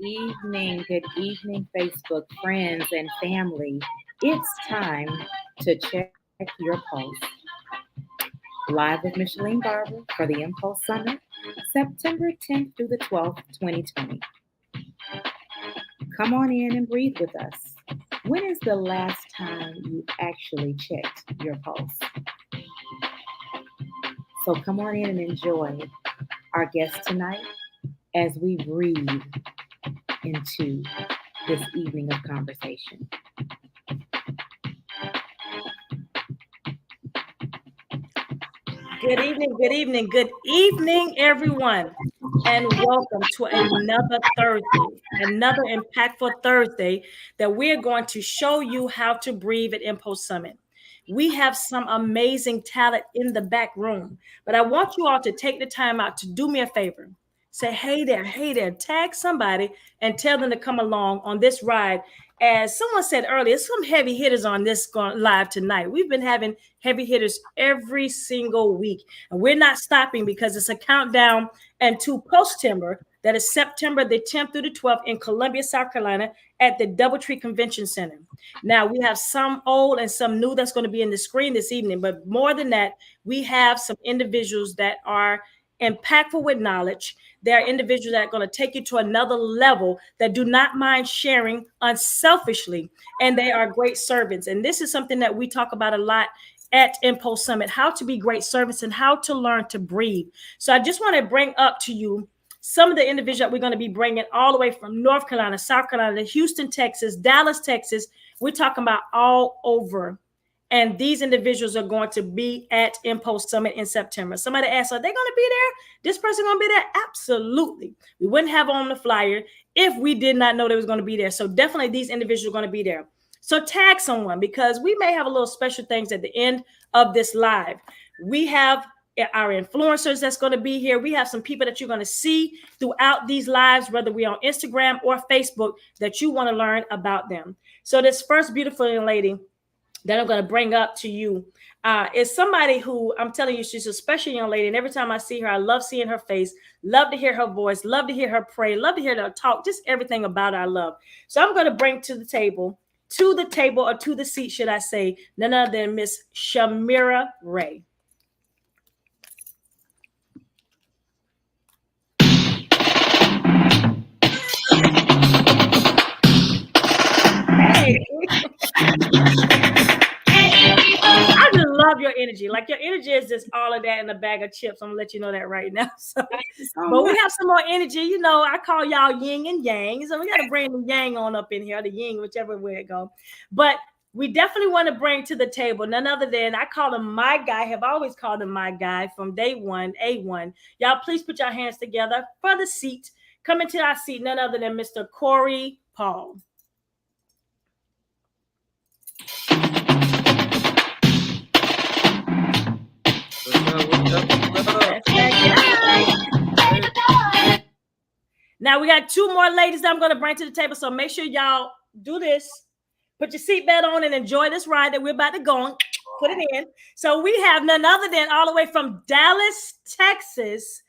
Good evening, Facebook friends and family. It's time to check your pulse. Live with Micheline Barber for the Impulse Summit, September 10th through the 12th, 2020. Come on in and breathe with us. When is the last time you actually checked your pulse? So come on in and enjoy our guest tonight as we breathe into this evening of conversation. Good evening, everyone, and welcome to another Thursday, another impactful Thursday that we're going to show you how to breathe at Impulse Summit. We have some amazing talent in the back room, but I want you all to take the time out to do me a favor. Say, hey there, tag somebody and tell them to come along on this ride. As someone said earlier, some heavy hitters on this live tonight. We've been having heavy hitters every single week, and we're not stopping because it's a countdown and to post-timber that is September the 10th through the 12th in Columbia, South Carolina at the Doubletree Convention Center. Now, we have some old and some new that's going to be in the screen this evening, but more than that, we have some individuals that are impactful with knowledge. There are individuals that are going to take you to another level that do not mind sharing unselfishly, and they are great servants. And this is something that we talk about a lot at Impulse Summit, how to be great servants and how to learn to breathe. So I just want to bring up to you some of the individuals that we're going to be bringing all the way from North Carolina, South Carolina, Houston, Texas, Dallas, Texas. We're talking about all over. And these individuals are going to be at Impulse Summit in September. Somebody asked, are they going to be there? This person going to be there? Absolutely. We wouldn't have on the flyer if we did not know they was going to be there. So definitely these individuals are going to be there. So tag someone because we may have a little special things at the end of this live. We have our influencers that's going to be here. We have some people that you're going to see throughout these lives, whether we're on Instagram or Facebook, that you want to learn about them. So this first beautiful young lady that I'm going to bring up to you is somebody who I'm telling you, she's a special young lady. And every time I see her, I love seeing her face, love to hear her voice, love to hear her pray, love to hear her talk, just everything about her I love. So I'm going to bring to the table or to the seat, should I say, none other than Miss Shamira Ray. Hey. I just love your energy. Like your energy is just all of that in a bag of chips. I'm gonna let you know that right now. So, but we have some more energy. You know, I call y'all yin and yang. So we got to bring the yang on up in here, the yin, whichever way it go. But we definitely want to bring to the table none other than, I call him my guy, have always called him my guy from day one, A1. Y'all please put your hands together for the seat. Coming to our seat, none other than Mr. Corey Paul. Now we got two more ladies that I'm going to bring to the table, so make sure y'all do this. Put your seatbelt on and enjoy this ride that we're about to go on. Put it in. So we have none other than all the way from Dallas, Texas,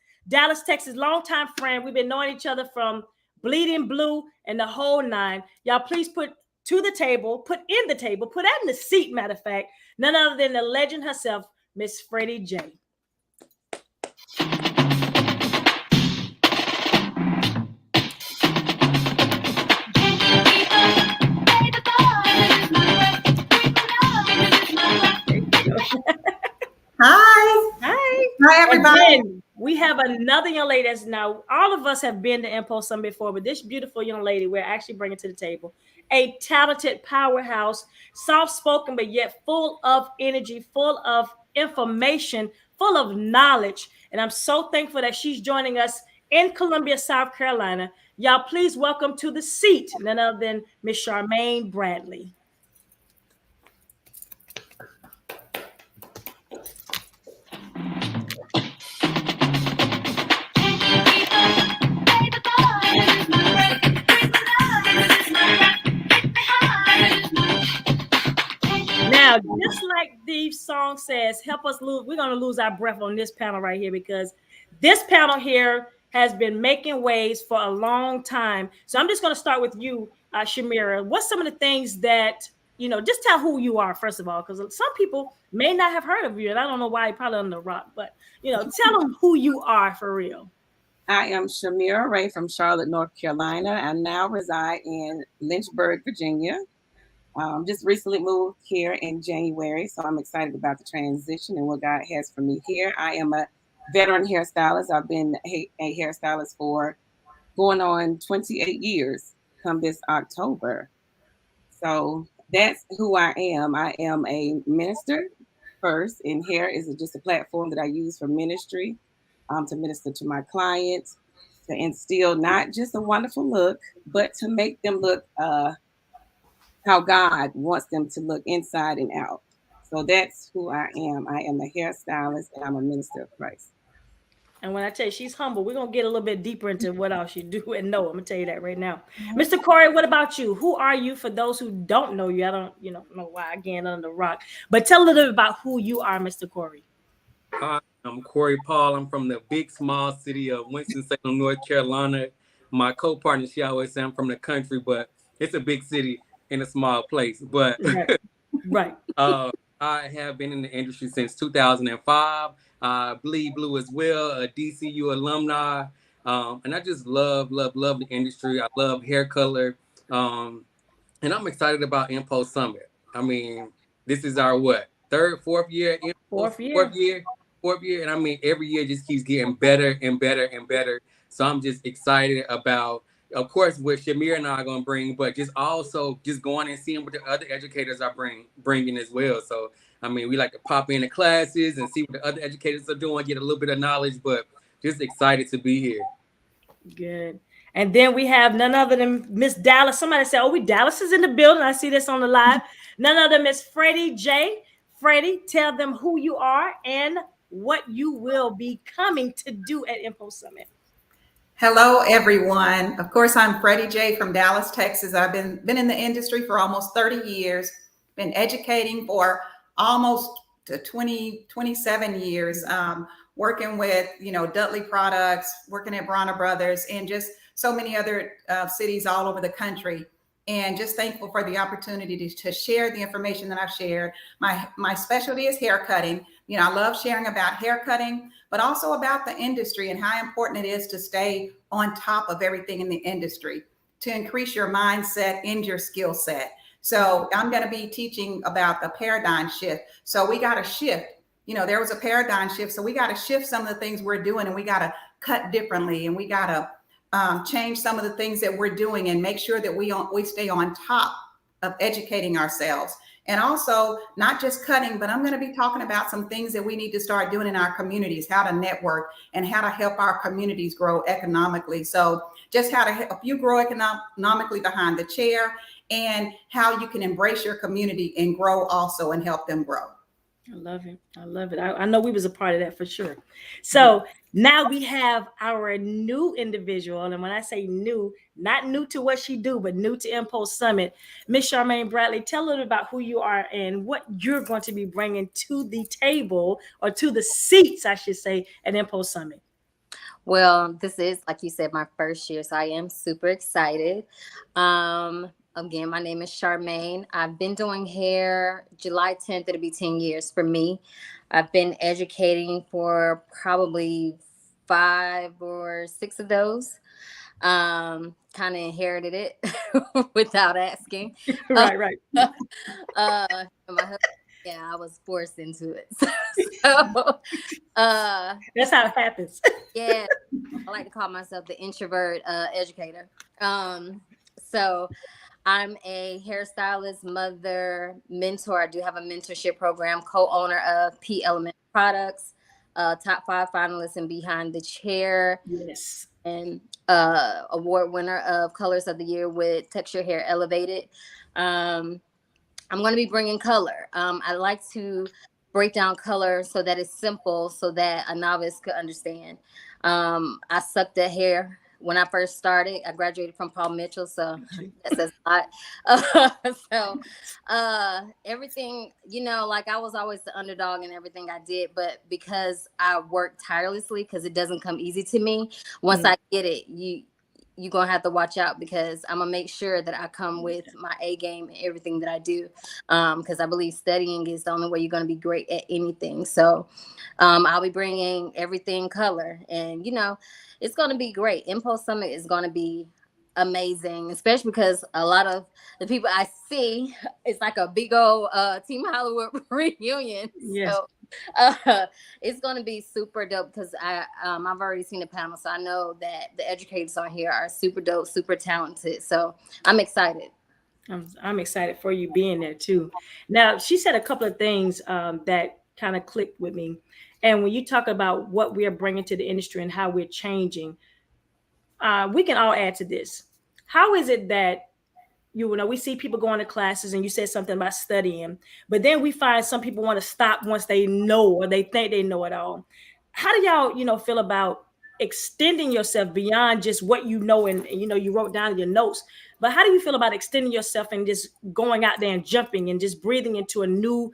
longtime friend. We've been knowing each other from Bleeding Blue and the whole nine. Y'all please put in the seat, matter of fact, none other than the legend herself, Miss Freddie J. Hi, everybody. Again, we have another young lady that's now, all of us have been to Impulse Summit before, but this beautiful young lady we're actually bringing to the table, a talented powerhouse, soft-spoken, but yet full of energy, full of information, full of knowledge. And I'm so thankful that she's joining us in Columbia, South Carolina. Y'all please welcome to the seat none other than Miss Charmaine Bradley. Now, just like the song says, help us lose. We're going to lose our breath on this panel right here because this panel here has been making waves for a long time. So I'm just going to start with you, Shamira. What's some of the things that, just tell who you are, first of all, because some people may not have heard of you, and I don't know why, probably on the rock, but, tell them who you are for real. I am Shamira Ray from Charlotte, North Carolina. I now reside in Lynchburg, Virginia. Just recently moved here in January, so I'm excited about the transition and what God has for me here. I am a veteran hairstylist. I've been a hairstylist for going on 28 years come this October. So that's who I am. I am a minister first, and hair is just a platform that I use for ministry, to minister to my clients, to instill not just a wonderful look, but to make them look how God wants them to look inside and out. So that's who I am. I am a hairstylist and I'm a minister of Christ. And when I tell you she's humble, we're going to get a little bit deeper into what else you do and know. I'm going to tell you that right now. Mr. Corey, what about you? Who are you for those who don't know you? I don't know why, again, under the rock. But tell a little bit about who you are, Mr. Corey. Hi, I'm Corey Paul. I'm from the big, small city of Winston-Salem, North Carolina. My co-partner, she always say I'm from the country, but it's a big city in a small place. But right. I have been in the industry since 2005. Bleed Blue as well, a DCU alumni. And I just love the industry. I love hair color. And I'm excited about Impulse Summit. I mean, this is our fourth year? Fourth year. And I mean, every year just keeps getting better and better and better. So I'm just excited about, of course, what Shamir and I are going to bring, but just also just going and seeing what the other educators are bringing as well. So, I mean, we like to pop into classes and see what the other educators are doing, get a little bit of knowledge, but just excited to be here. Good. And then we have none other than Miss Dallas. Somebody said, Dallas is in the building. I see this on the live. None other than Miss Freddie J. Freddie, tell them who you are and what you will be coming to do at Impulse Summit. Hello, everyone. Of course, I'm Freddie J. from Dallas, Texas. I've been in the industry for almost 30 years, been educating for almost 27 years, working with, Dudley Products, working at Bronner Brothers, and just so many other cities all over the country. And just thankful for the opportunity to share the information that I've shared. My specialty is hair cutting. I love sharing about hair cutting, but also about the industry and how important it is to stay on top of everything in the industry, to increase your mindset and your skill set. So I'm going to be teaching about the paradigm shift. So we got to shift. There was a paradigm shift. So we got to shift some of the things we're doing, and we got to cut differently, and we got to change some of the things that we're doing and make sure that we stay on top of educating ourselves. And also not just cutting, but I'm going to be talking about some things that we need to start doing in our communities, how to network and how to help our communities grow economically. So just how to help you grow economically behind the chair, and how you can embrace your community and grow also and help them grow. I love it. I love it. I know we was a part of that for sure. So now we have our new individual. And when I say new, not new to what she do, but new to Impulse Summit, Miss Charmaine Bradley, tell a little about who you are and what you're going to be bringing to the table, or to the seats, I should say, at Impulse Summit. Well, this is, like you said, my first year, so I am super excited. Again, my name is Charmaine. I've been doing hair. July 10th, it'll be 10 years for me. I've been educating for probably 5 or 6 of those. Kind of inherited it without asking. Right. My husband, I was forced into it. So that's how it happens. Yeah, I like to call myself the introvert educator. So I'm a hairstylist, mother, mentor. I do have a mentorship program, co-owner of P Element Products, top 5 finalists in Behind the Chair. Yes. And award winner of Colors of the Year with Texture Hair Elevated. I'm going to be bringing color. I like to break down color so that it's simple, so that a novice could understand. I suck the hair when I first started. I graduated from Paul Mitchell, so that says a lot. So everything, like I was always the underdog in everything I did, but because I worked tirelessly, because it doesn't come easy to me. Once I get it, you're gonna have to watch out, because I'm gonna make sure that I come with my A game and everything that I do, because I believe studying is the only way you're gonna be great at anything. So I'll be bringing everything color, and it's gonna be great. Impulse Summit is gonna be amazing, especially because a lot of the people I see, it's like a big old Team Hollywood reunion. Yes. So it's going to be super dope, because I've already seen the panel, so I know that the educators on here are super dope, super talented. So I'm excited. I'm excited for you being there too. Now, she said a couple of things that kind of clicked with me. And when you talk about what we are bringing to the industry and how we're changing, we can all add to this. How is it that we see people going to classes, and you said something about studying, but then we find some people want to stop once they know, or they think they know it all. How do y'all, feel about extending yourself beyond just what you know and you wrote down in your notes? But how do you feel about extending yourself and just going out there and jumping and just breathing into a new,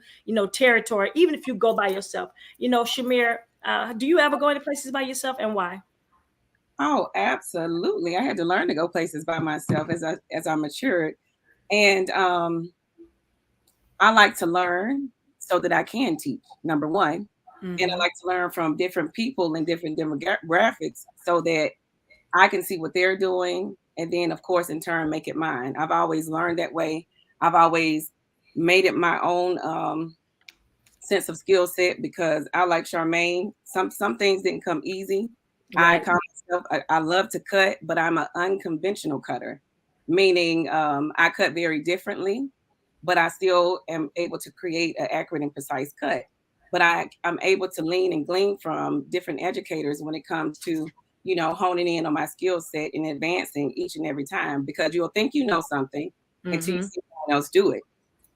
territory, even if you go by yourself? Shamir, do you ever go into places by yourself, and why? Oh, absolutely. I had to learn to go places by myself as I matured. And I like to learn so that I can teach, number one. And I like to learn from different people and different demographics so that I can see what they're doing. And then, of course, in turn, make it mine. I've always learned that way. I've always made it my own sense of skill set, because I, like Charmaine, some things didn't come easy. Right. I call myself, I love to cut, but I'm an unconventional cutter, meaning I cut very differently, but I still am able to create an accurate and precise cut. But I'm able to lean and glean from different educators when it comes to, honing in on my skill set and advancing each and every time, because you'll think you know something until you see someone else do it.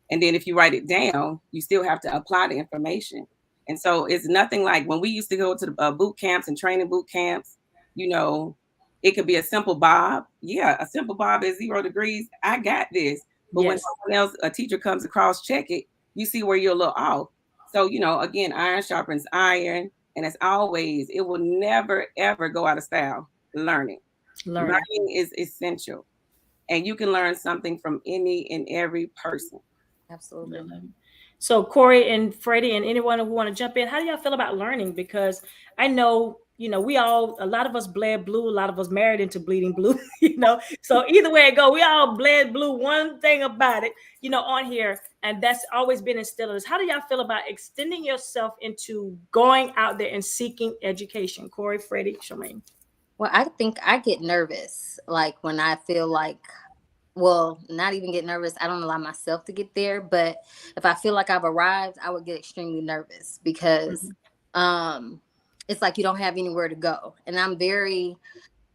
And then if you write it down, you still have to apply the information. And so it's nothing like when we used to go to the boot camps and training boot camps, it could be a simple bob. Yeah, a simple bob is 0 degrees. I got this. But when someone else, a teacher comes across, check it, you see where you're a little off. So, again, iron sharpens iron. And as always, it will never, ever go out of style. Learning is essential. And you can learn something from any and every person. Absolutely. So Corey and Freddie and anyone who want to jump in, how do y'all feel about learning? Because I know, a lot of us bled blue, a lot of us married into bleeding blue, So either way it go, we all bled blue. One thing about it, on here, and that's always been instilled in us. How do y'all feel about extending yourself into going out there and seeking education? Corey, Freddie, Charmaine. Well, I think I get nervous, like when I feel like, well, not even get nervous. I don't allow myself to get there. But if I feel like I've arrived, I would get extremely nervous, because it's like you don't have anywhere to go. And I'm very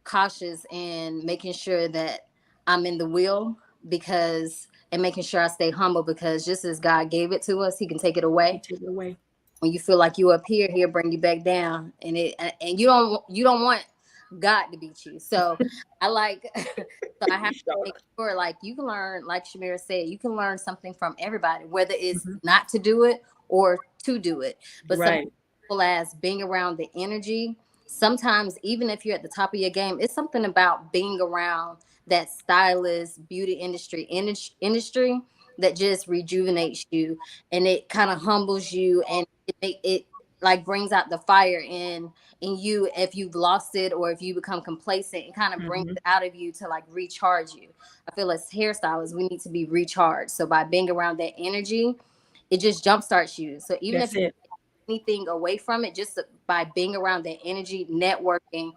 cautious in making sure that I'm in the wheel, and making sure I stay humble, because just as God gave it to us, he can take it away. When you feel like you up here, he'll bring you back down. And you don't want God to beat you. So I have to make sure, like, you can learn, like Shamira said, you can learn something from everybody, whether it's not to do it or to do it. But some people, as being around the energy, sometimes even if you're at the top of your game, it's something about being around that stylist, beauty industry that just rejuvenates you, and it kind of humbles you, and it like brings out the fire in you. If you've lost it, or if you become complacent, it kind of brings it out of you to like recharge you. I feel as hairstylists, we need to be recharged. So by being around that energy, it just jumpstarts you. So even if you take anything away from it, just by being around that energy, networking,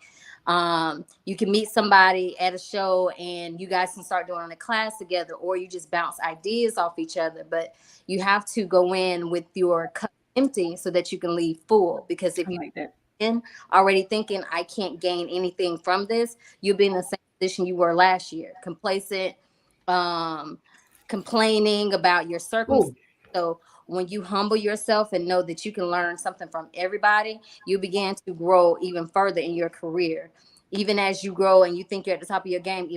you can meet somebody at a show and you guys can start doing a class together, or you just bounce ideas off each other. But you have to go in with your cup empty so that you can leave full, because if you in already thinking I can't gain anything from this, you'll be in the same position you were last year, complacent, complaining about your circumstances. So when you humble yourself and know that you can learn something from everybody, you begin to grow even further in your career. even as you grow and you think you're at the top of your game,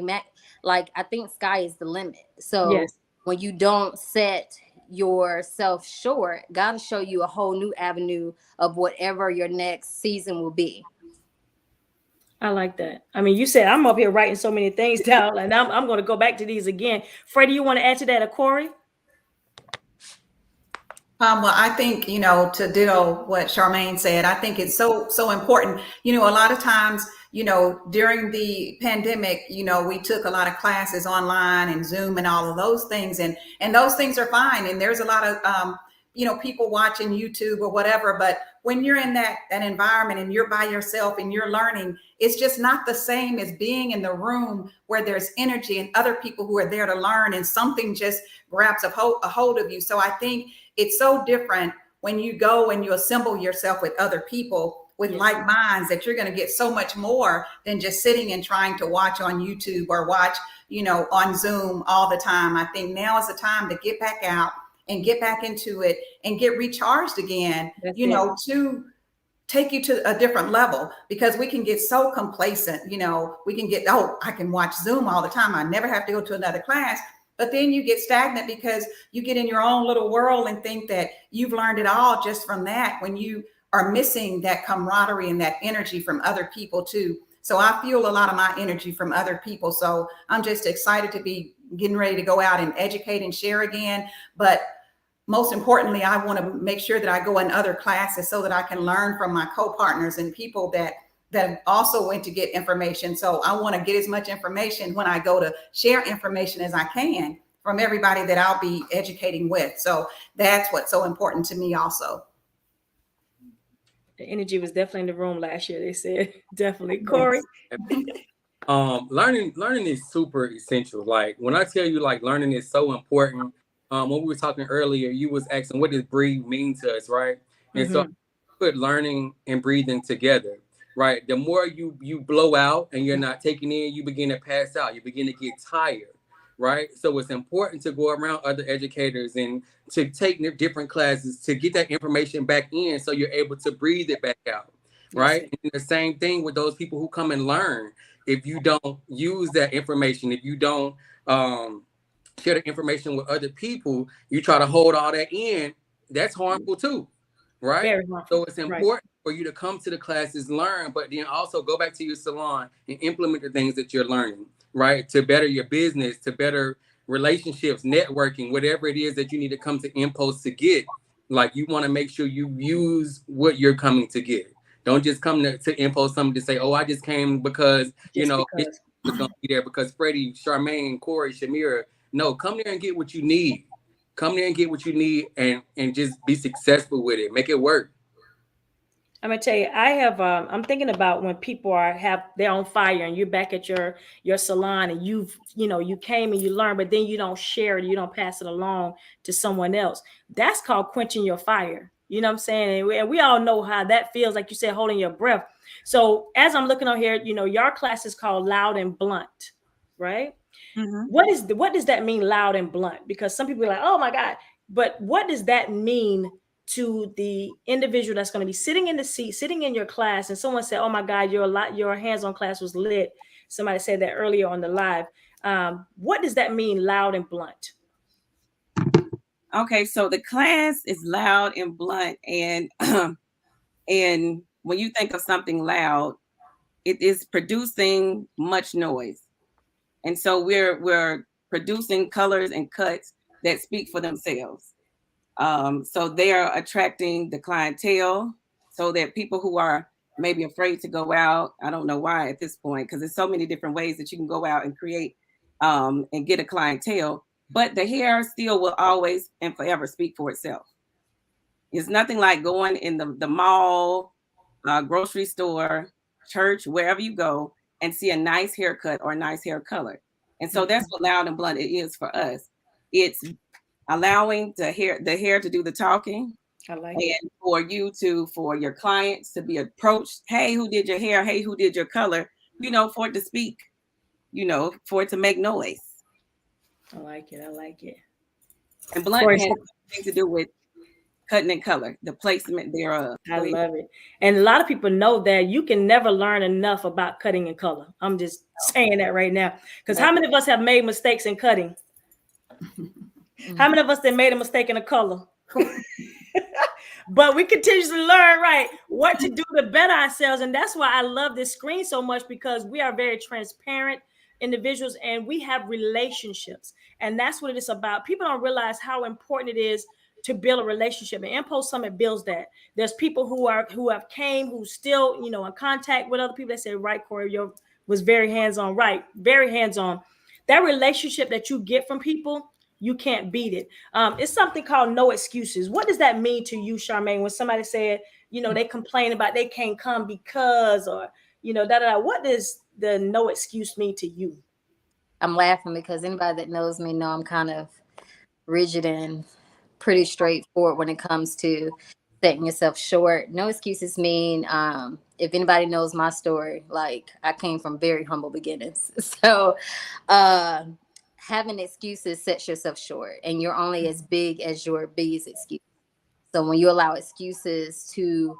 like I think sky is the limit. So Yes. when you don't set yourself short, God will show you a whole new avenue of whatever your next season will be. I like that. I mean, you said I'm up here writing so many things down, and I'm going to go back to these again. Freddie, you want to add to that, or Corey? Well, I think, to ditto what Charmaine said, I think it's so important. A lot of times, during the pandemic, we took a lot of classes online and Zoom and all of those things. And those things are fine. And there's a lot of, people watching YouTube or whatever. But when you're in that environment and you're by yourself and you're learning, it's just not the same as being in the room where there's energy and other people who are there to learn and something just grabs a hold of you. So I think it's so different when you go and you assemble yourself with other people with like minds, that you're going to get so much more than just sitting and trying to watch on YouTube or watch, on Zoom all the time. I think now is the time to get back out and get back into it and get recharged again, to take you to a different level, because we can get so complacent. We can get, I can watch Zoom all the time, I never have to go to another class. But then you get stagnant because you get in your own little world and think that you've learned it all just from that, when you are missing that camaraderie and that energy from other people too. So I feel a lot of my energy from other people. So I'm just excited to be getting ready to go out and educate and share again. But most importantly, I want to make sure that I go in other classes so that I can learn from my co-partners and people that also went to get information. So I want to get as much information when I go to share information as I can from everybody that I'll be educating with. So that's what's so important to me also. The energy was definitely in the room last year, they said. Definitely. Corey? Learning is super essential. Like when I tell you, like, learning is so important. When we were talking earlier, you was asking, what does breathe mean to us, right? And so put learning and breathing together, right? The more you blow out and you're not taking in, you begin to pass out. You begin to get tired, right? So it's important to go around other educators and to take different classes to get that information back in, so you're able to breathe it back out, right? And the same thing with those people who come and learn. If you don't use that information, if you don't share the information with other people, you try to hold all that in, that's harmful too, right? Very harmful. So it's important for you to come to the classes, learn, but then also go back to your salon and implement the things that you're learning, right? To better your business, to better relationships, networking, whatever it is that you need to come to Impulse to get. Like, you want to make sure you use what you're coming to get. Don't just come to Impulse something to say, oh, I just came because, it's going to be there because Freddie, Charmaine, Corey, Shamira. No, come there and get what you need. Come there and get what you need and just be successful with it. Make it work. I'm gonna tell you, I have. I'm thinking about when people they're on fire and you're back at your salon and you came and you learned, but then you don't share it, you don't pass it along to someone else. That's called quenching your fire. You know what I'm saying? And we all know how that feels, like you said, holding your breath. So as I'm looking on here, your class is called Loud and Blunt, right? Mm-hmm. What does that mean, loud and blunt? Because some people are like, oh my God, but what does that mean to the individual that's going to be sitting in the seat, sitting in your class, and someone said, oh my God, your hands-on class was lit. Somebody said that earlier on the live. What does that mean, loud and blunt? Okay, so the class is loud and blunt, and and when you think of something loud, it is producing much noise. And so we're producing colors and cuts that speak for themselves. So they are attracting the clientele, so that people who are maybe afraid to go out, I don't know why at this point, because there's so many different ways that you can go out and create and get a clientele, but the hair still will always and forever speak for itself. It's nothing like going in the mall, grocery store, church, wherever you go, and see a nice haircut or a nice hair color. And so that's what loud and blunt it is for us. It's allowing the hair to do the talking. I like and it. For your clients to be approached. Hey, who did your hair? Hey, who did your color? For it to speak, for it to make noise. I like it. And blunt has nothing to do with cutting in color, the placement thereof. I love it. And a lot of people know that you can never learn enough about cutting in color. I'm just saying that right now. Because how many of us have made mistakes in cutting? How many of us that made a mistake in a color? But we continuously learn, right, what to do to better ourselves. And that's why I love this screen so much, because we are very transparent individuals and we have relationships. And that's what it is about. People don't realize how important it is to build a relationship. And Impulse Summit builds that. There's people who have came, who still, in contact with other people. That say, right, Corey, you was very hands-on, right? Very hands-on. That relationship that you get from people, you can't beat it. It's something called no excuses. What does that mean to you, Charmaine, when somebody said, they complain about they can't come because, or, what does the no excuse mean to you? I'm laughing because anybody that knows me know I'm kind of rigid and pretty straightforward when it comes to setting yourself short. No excuses mean, if anybody knows my story, like I came from very humble beginnings. So, having excuses sets yourself short, and you're only as big as your biggest excuse. So when you allow excuses to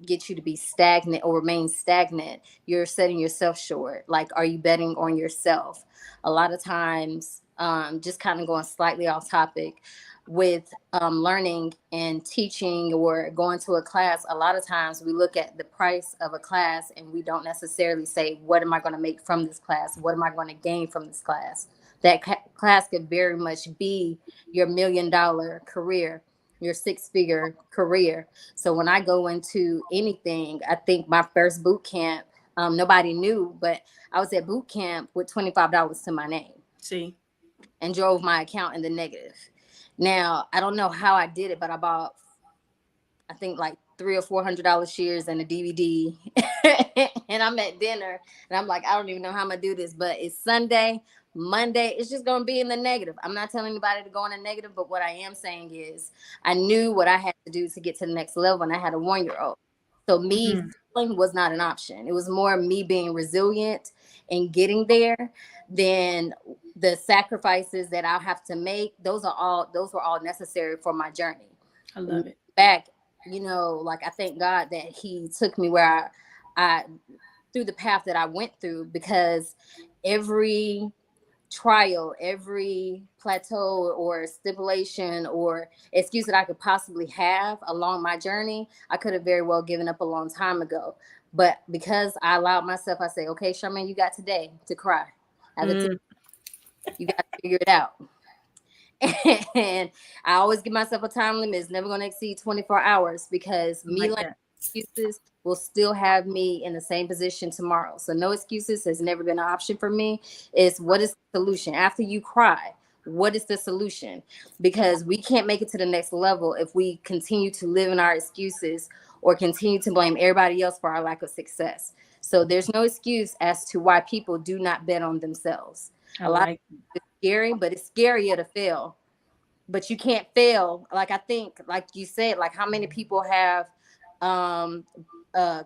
get you to be stagnant or remain stagnant, you're setting yourself short. Like, are you betting on yourself? A lot of times, just kind of going slightly off topic, with learning and teaching or going to a class, a lot of times we look at the price of a class and we don't necessarily say, what am I going to make from this class? What am I going to gain from this class? That class could very much be your $1 million career, your 6-figure career. So when I go into anything, I think my first boot camp, nobody knew, but I was at boot camp with $25 to my name. See, and drove my account in the negative. Now, I don't know how I did it, but I bought, I think, like $300 or $400 shares and a DVD. And I'm at dinner and I'm like, I don't even know how I'm going to do this, but it's Sunday. Monday, it's just going to be in the negative. I'm not telling anybody to go in the negative, but what I am saying is I knew what I had to do to get to the next level, and I had a 1-year-old. So me failing was not an option. It was more me being resilient and getting there than the sacrifices that I'll have to make. Those were all necessary for my journey. I love it. Back, like I thank God that He took me where I through the path that I went through, because every trial, every plateau or stipulation or excuse that I could possibly have along my journey, I could have very well given up a long time ago. But because I allowed myself, I say, okay, Charmaine, you got today to cry. You got to figure it out. And I always give myself a time limit. It's never going to exceed 24 hours, because me like excuses will still have me in the same position tomorrow. So no excuses has never been an option for me. It's what is the solution? After you cry, what is the solution? Because we can't make it to the next level if we continue to live in our excuses or continue to blame everybody else for our lack of success. So there's no excuse as to why people do not bet on themselves. A lot of it's scary, but it's scarier to fail. But you can't fail. Like, I think, like you said, like how many people have done a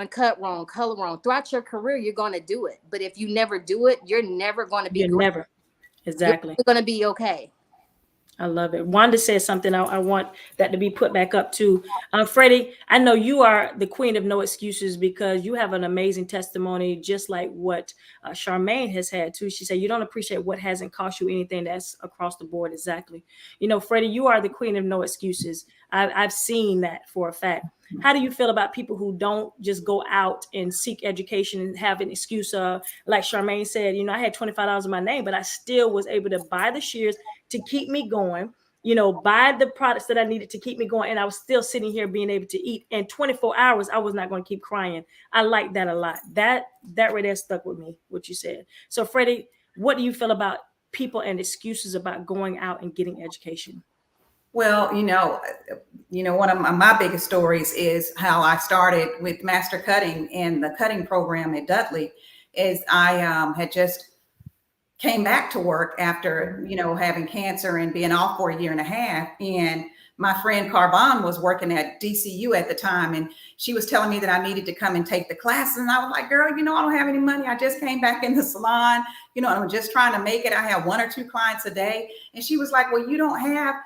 cut wrong, color wrong. Throughout your career, you're going to do it. But if you never do it, you're never going to be great. Never. Exactly. You're going to be okay. I love it. Wanda said something I want that to be put back up too. Freddie, I know you are the queen of no excuses, because you have an amazing testimony, just like what Charmaine has had too. She said, you don't appreciate what hasn't cost you anything. That's across the board. Exactly. Freddie, you are the queen of no excuses. I've seen that for a fact. How do you feel about people who don't just go out and seek education and have an excuse? Like Charmaine said, I had $25 in my name, but I still was able to buy the shares to keep me going, buy the products that I needed to keep me going. And I was still sitting here being able to eat. In 24 hours, I was not going to keep crying. I like that a lot. That right there stuck with me, what you said. So Freddie, what do you feel about people and excuses about going out and getting education? Well, one of my biggest stories is how I started with master cutting and the cutting program at Dudley. Is I had just came back to work after, having cancer and being off for 1.5 years. And my friend Carbon was working at DCU at the time. And she was telling me that I needed to come and take the classes. And I was like, girl, I don't have any money. I just came back in the salon, I'm just trying to make it. I have 1 or 2 clients a day. And she was like, well, you don't have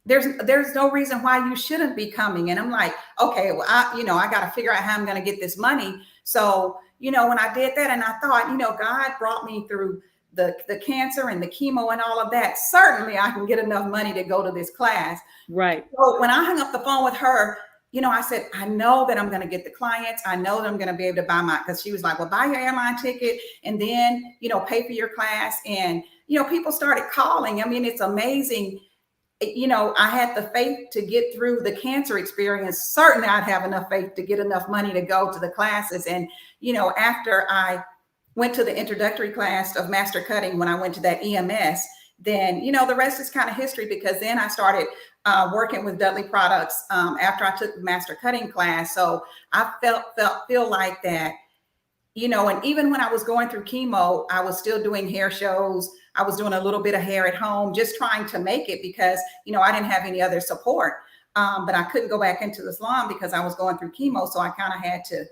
there's no reason why you shouldn't be coming. And I'm like, okay, well, I got to figure out how I'm going to get this money. So, when I did that, and I thought, God brought me through the cancer and the chemo and all of that, certainly I can get enough money to go to this class. Right. So when I hung up the phone with her, I said, I know that I'm going to get the clients. I know that I'm going to be able to buy because she was like, well, buy your airline ticket and then, pay for your class. And, people started calling. I mean, it's amazing. I had the faith to get through the cancer experience. Certainly I'd have enough faith to get enough money to go to the classes. And, after I went to the introductory class of master cutting, when I went to that EMS, then, the rest is kind of history, because then I started working with Dudley Products after I took the master cutting class. So I feel like that, and even when I was going through chemo, I was still doing hair shows. I was doing a little bit of hair at home, just trying to make it, because, I didn't have any other support. But I couldn't go back into the salon because I was going through chemo. So I kind of had to,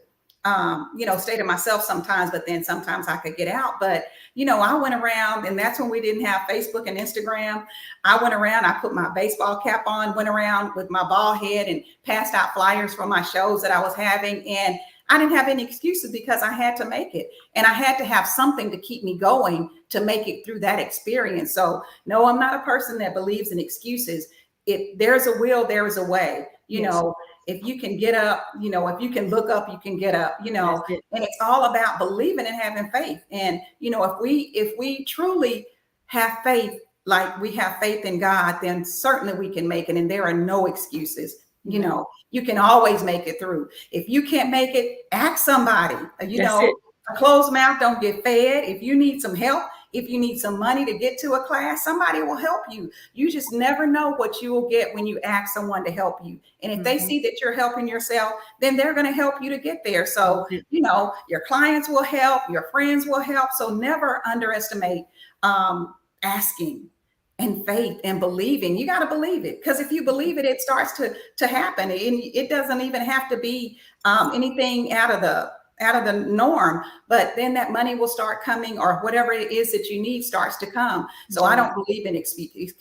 stay to myself sometimes, but then sometimes I could get out. But, I went around, and that's when we didn't have Facebook and Instagram. I went around, I put my baseball cap on, went around with my bald head and passed out flyers for my shows that I was having. And I didn't have any excuses, because I had to make it, and I had to have something to keep me going to make it through that experience. So no, I'm not a person that believes in excuses. If there's a will, there is a way. Yes. If you can get up, if you can look up, you can get up, and it's all about believing and having faith. And, if we truly have faith, like we have faith in God, then certainly we can make it. And there are no excuses. You can always make it through. If you can't make it, ask somebody. A closed mouth don't get fed. If you need some help, if you need some money to get to a class, somebody will help you. You just never know what you will get when you ask someone to help you. And if they see that you're helping yourself, then they're going to help you to get there. So, your clients will help, your friends will help. So never underestimate asking and faith and believing. You got to believe it, because if you believe it, it starts to happen. And it doesn't even have to be anything out of the norm, but then that money will start coming, or whatever it is that you need starts to come. So I don't believe in excuses.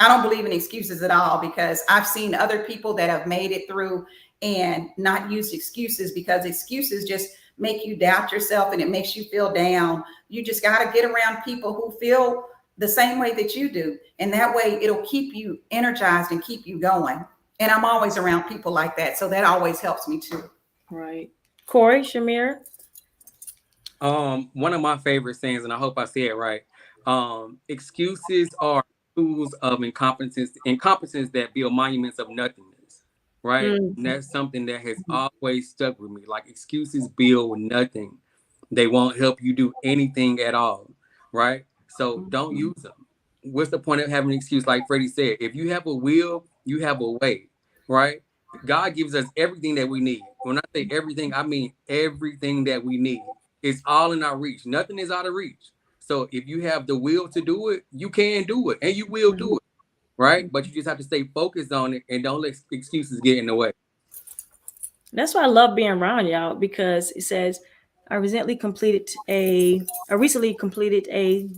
I don't believe in excuses at all, because I've seen other people that have made it through and not used excuses, because excuses just make you doubt yourself and it makes you feel down. You just got to get around people who feel the same way that you do. And that way it'll keep you energized and keep you going. And I'm always around people like that. So that always helps me too. Right. Corey, Shamir? One of my favorite sayings, and I hope I say it right. Excuses are tools of incompetence that build monuments of nothingness. Right. And that's something that has always stuck with me. Like, excuses build nothing. They won't help you do anything at all. Right. So don't use them. What's the point of having an excuse? Like Freddie said, if you have a will, you have a way, right? God gives us everything that we need. When I say everything, I mean everything that we need. It's all in our reach. Nothing is out of reach. So if you have the will to do it, you can do it, and you will do it, right? But you just have to stay focused on it and don't let excuses get in the way. That's why I love being around y'all, because it says, I recently completed a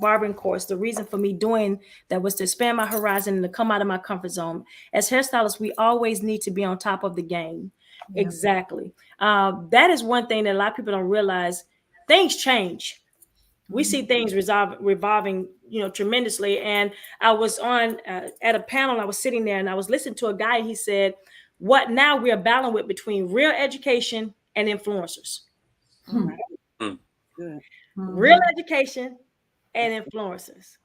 barbering course. The reason for me doing that was to expand my horizon and to come out of my comfort zone. As hairstylists, we always need to be on top of the game. Yeah. Exactly. That is one thing that a lot of people don't realize. Things change. We see things revolving, tremendously. And I was on at a panel. I was sitting there and I was listening to a guy. He said, "What now we are battling with between real education and influencers." Real education and influencers.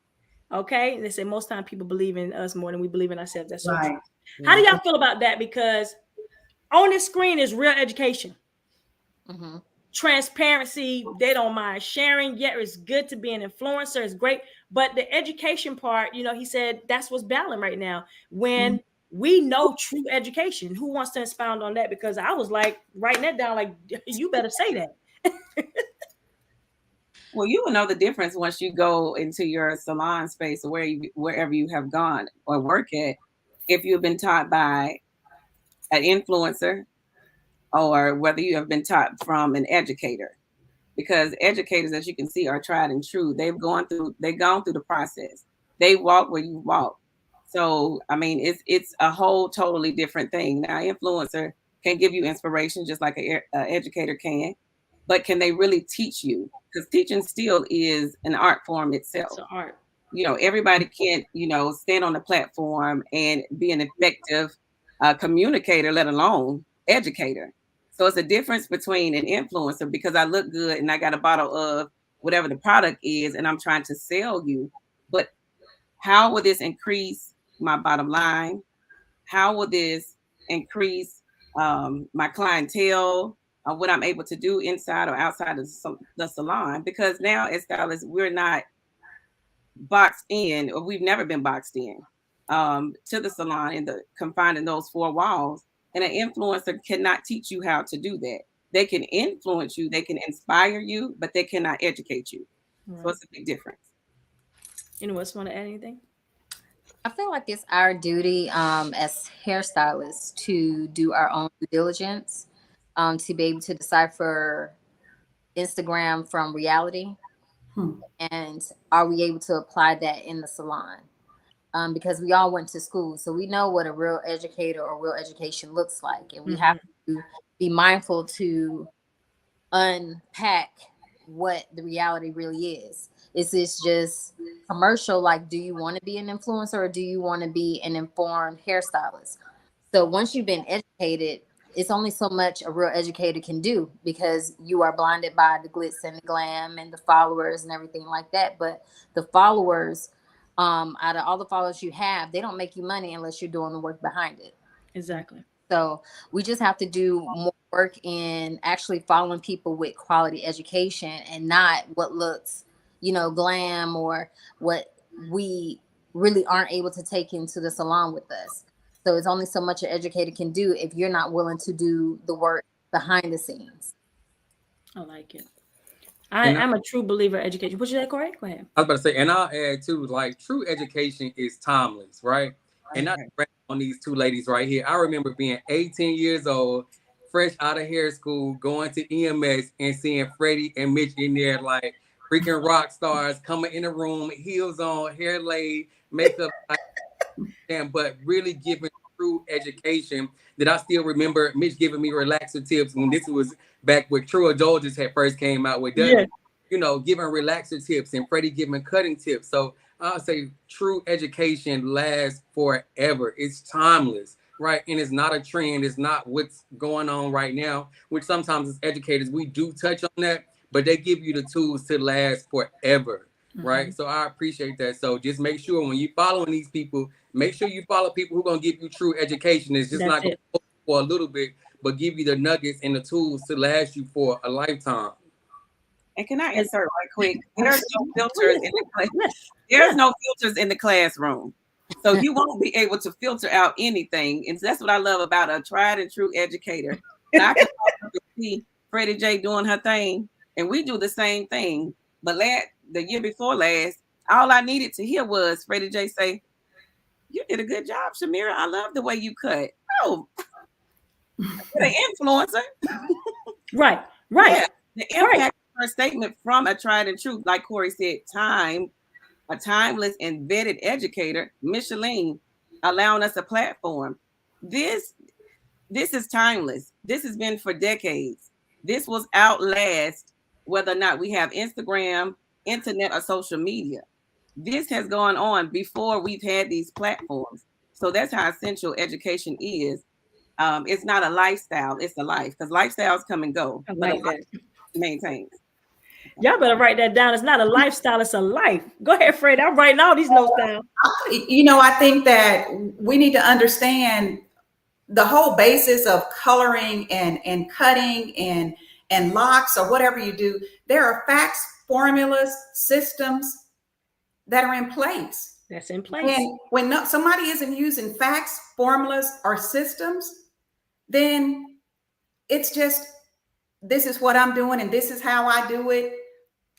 Okay. And they say most time people believe in us more than we believe in ourselves. That's so right. True. How do y'all feel about that? Because on this screen is real education. Transparency, they don't mind sharing. Yeah, it's good to be an influencer. It's great. But the education part, he said that's what's battling right now. When we know true education. Who wants to expound on that? Because I was like writing that down, like, you better say that. Well, you will know the difference once you go into your salon space or wherever you have gone or work at, if you've been taught by an influencer or whether you have been taught from an educator. Because educators, as you can see, are tried and true. They've gone through the process. They walk where you walk. So, I mean, it's a whole totally different thing. Now, influencer can give you inspiration just like an educator can, but can they really teach you? Because teaching still is an art form itself. It's an art. Everybody can't, stand on the platform and be an effective communicator, let alone educator. So it's a difference between an influencer, because I look good and I got a bottle of whatever the product is and I'm trying to sell you. But how will this increase my bottom line? How will this increase my clientele, what I'm able to do inside or outside of the salon? Because now as stylists, we're not boxed in, or we've never been boxed in to the salon and confined in those four walls. And an influencer cannot teach you how to do that. They can influence you, they can inspire you, but they cannot educate you. Right. So it's a big difference. Anyone else want to add anything? I feel like it's our duty as hairstylists to do our own due diligence, to be able to decipher Instagram from reality. And are we able to apply that in the salon? Because we all went to school, so we know what a real educator or real education looks like. And we have to be mindful to unpack what the reality really is. Is this just commercial? Like, do you want to be an influencer, or do you want to be an informed hairstylist? So once you've been educated, it's only so much a real educator can do, because you are blinded by the glitz and the glam and the followers and everything like that. But the followers, out of all the followers you have, they don't make you money unless you're doing the work behind it. Exactly. So we just have to do more work in actually following people with quality education, and not what looks, glam, or what we really aren't able to take into the salon with us. So it's only so much an educator can do if you're not willing to do the work behind the scenes. I like it. I'm a true believer in education. What you say, Corey? Go ahead. I was about to say, and I'll add too, like, true education is timeless, right? And not on these two ladies right here. I remember being 18 years old, fresh out of hair school, going to EMS and seeing Freddie and Mitch in there like freaking rock stars, coming in the room, heels on, hair laid, makeup, but really giving true education. That I still remember Mitch giving me relaxer tips when this was back when True Indulgence had first came out with that. Yeah. Giving relaxer tips, and Freddie giving cutting tips. So I'll say true education lasts forever. It's timeless, right? And it's not a trend. It's not what's going on right now, which sometimes as educators, we do touch on that, but they give you the tools to last forever, right? So I appreciate that. So just make sure when you're following these people, make sure you follow people who are going to give you true education. It's just not going to for a little bit, but give you the nuggets and the tools to last you for a lifetime. And can I insert right quick? There's no filters in the class. There's no filters in the classroom. So you won't be able to filter out anything. And that's what I love about a tried and true educator. And I can see Freddie J doing her thing, and we do the same thing. But the year before last, all I needed to hear was Freddie J say, "You did a good job, Shamira. I love the way you cut." Oh, the influencer. Right. Yeah, the impact of her statement from a tried and true, like Corey said, a timeless and vetted educator, Micheline, allowing us a platform. This is timeless. This has been for decades. This will outlast whether or not we have Instagram, internet, or social media. This has gone on before we've had these platforms. So that's how essential education is. It's not a lifestyle, it's a life, because lifestyles come and go. I like that. Maintains. Y'all better write that down. It's not a lifestyle, it's a life. Go ahead, Fred. I'm writing all these notes down. I think that we need to understand the whole basis of coloring and cutting and locks or whatever you do. There are facts, formulas, systems that are in place. That's in place. And when somebody isn't using facts, formulas, or systems, then it's just, this is what I'm doing and this is how I do it.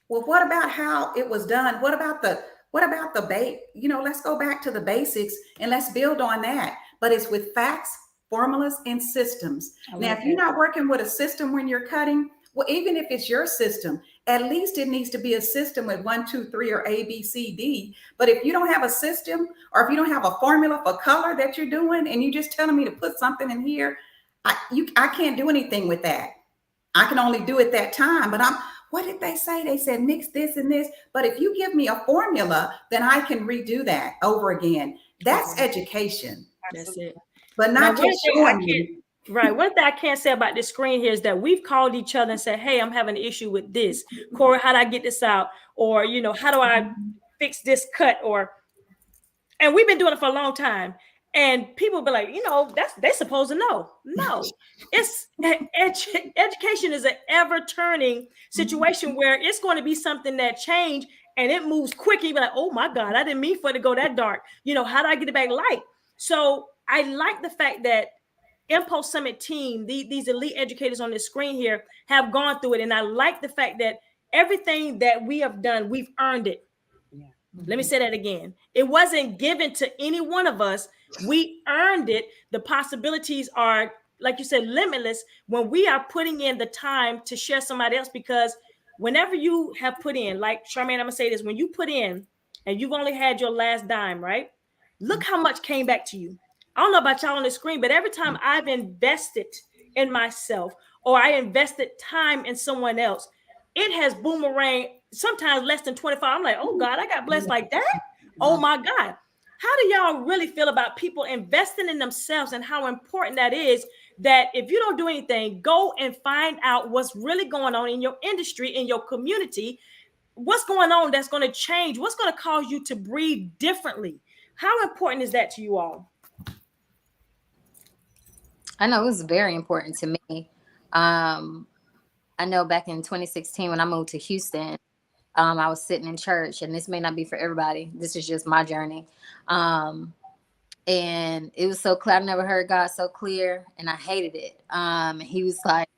Well, what about how it was done? What about the base? Let's go back to the basics and let's build on that. But it's with facts, formulas, and systems. Now, if you're not working with a system when you're cutting, Well, even if it's your system, at least it needs to be a system with 1, 2, 3, or A, B, C, D. But if you don't have a system, or if you don't have a formula for color that you're doing, and you're just telling me to put something in here, I can't do anything with that. I can only do it that time. But what did they say? They said mix this and this. But if you give me a formula, then I can redo that over again. That's education. That's it. But not just showing you. Right. One thing I can't say about this screen here is that we've called each other and said, hey, I'm having an issue with this. Corey, how do I get this out? Or, how do I fix this cut? And we've been doing it for a long time. And people be like, they're supposed to know. No, it's education is an ever turning situation where it's going to be something that change and it moves quick. You be like, oh my God, I didn't mean for it to go that dark. How do I get it back light? So I like the fact that Impulse Summit team, these elite educators on the screen here have gone through it. And I like the fact that everything that we have done, we've earned it. Yeah. Let me say that again. It wasn't given to any one of us. We earned it. The possibilities are, like you said, limitless when we are putting in the time to share somebody else, because whenever you have put in, like Charmaine, I'm going to say this, when you put in and you've only had your last dime, right? Look how much came back to you. I don't know about y'all on the screen, but every time I've invested in myself or I invested time in someone else, it has boomerang, sometimes less than 25. I'm like, oh God, I got blessed like that. Oh my God. How do y'all really feel about people investing in themselves and how important that is, that if you don't do anything, go and find out what's really going on in your industry, in your community, what's going on that's going to change, what's going to cause you to breathe differently. How important is that to you all? I know it was very important to me. I know back in 2016 when I moved to Houston, I was sitting in church, and this may not be for everybody. This is just my journey. And it was so clear. I've never heard God so clear, and I hated it. He was like,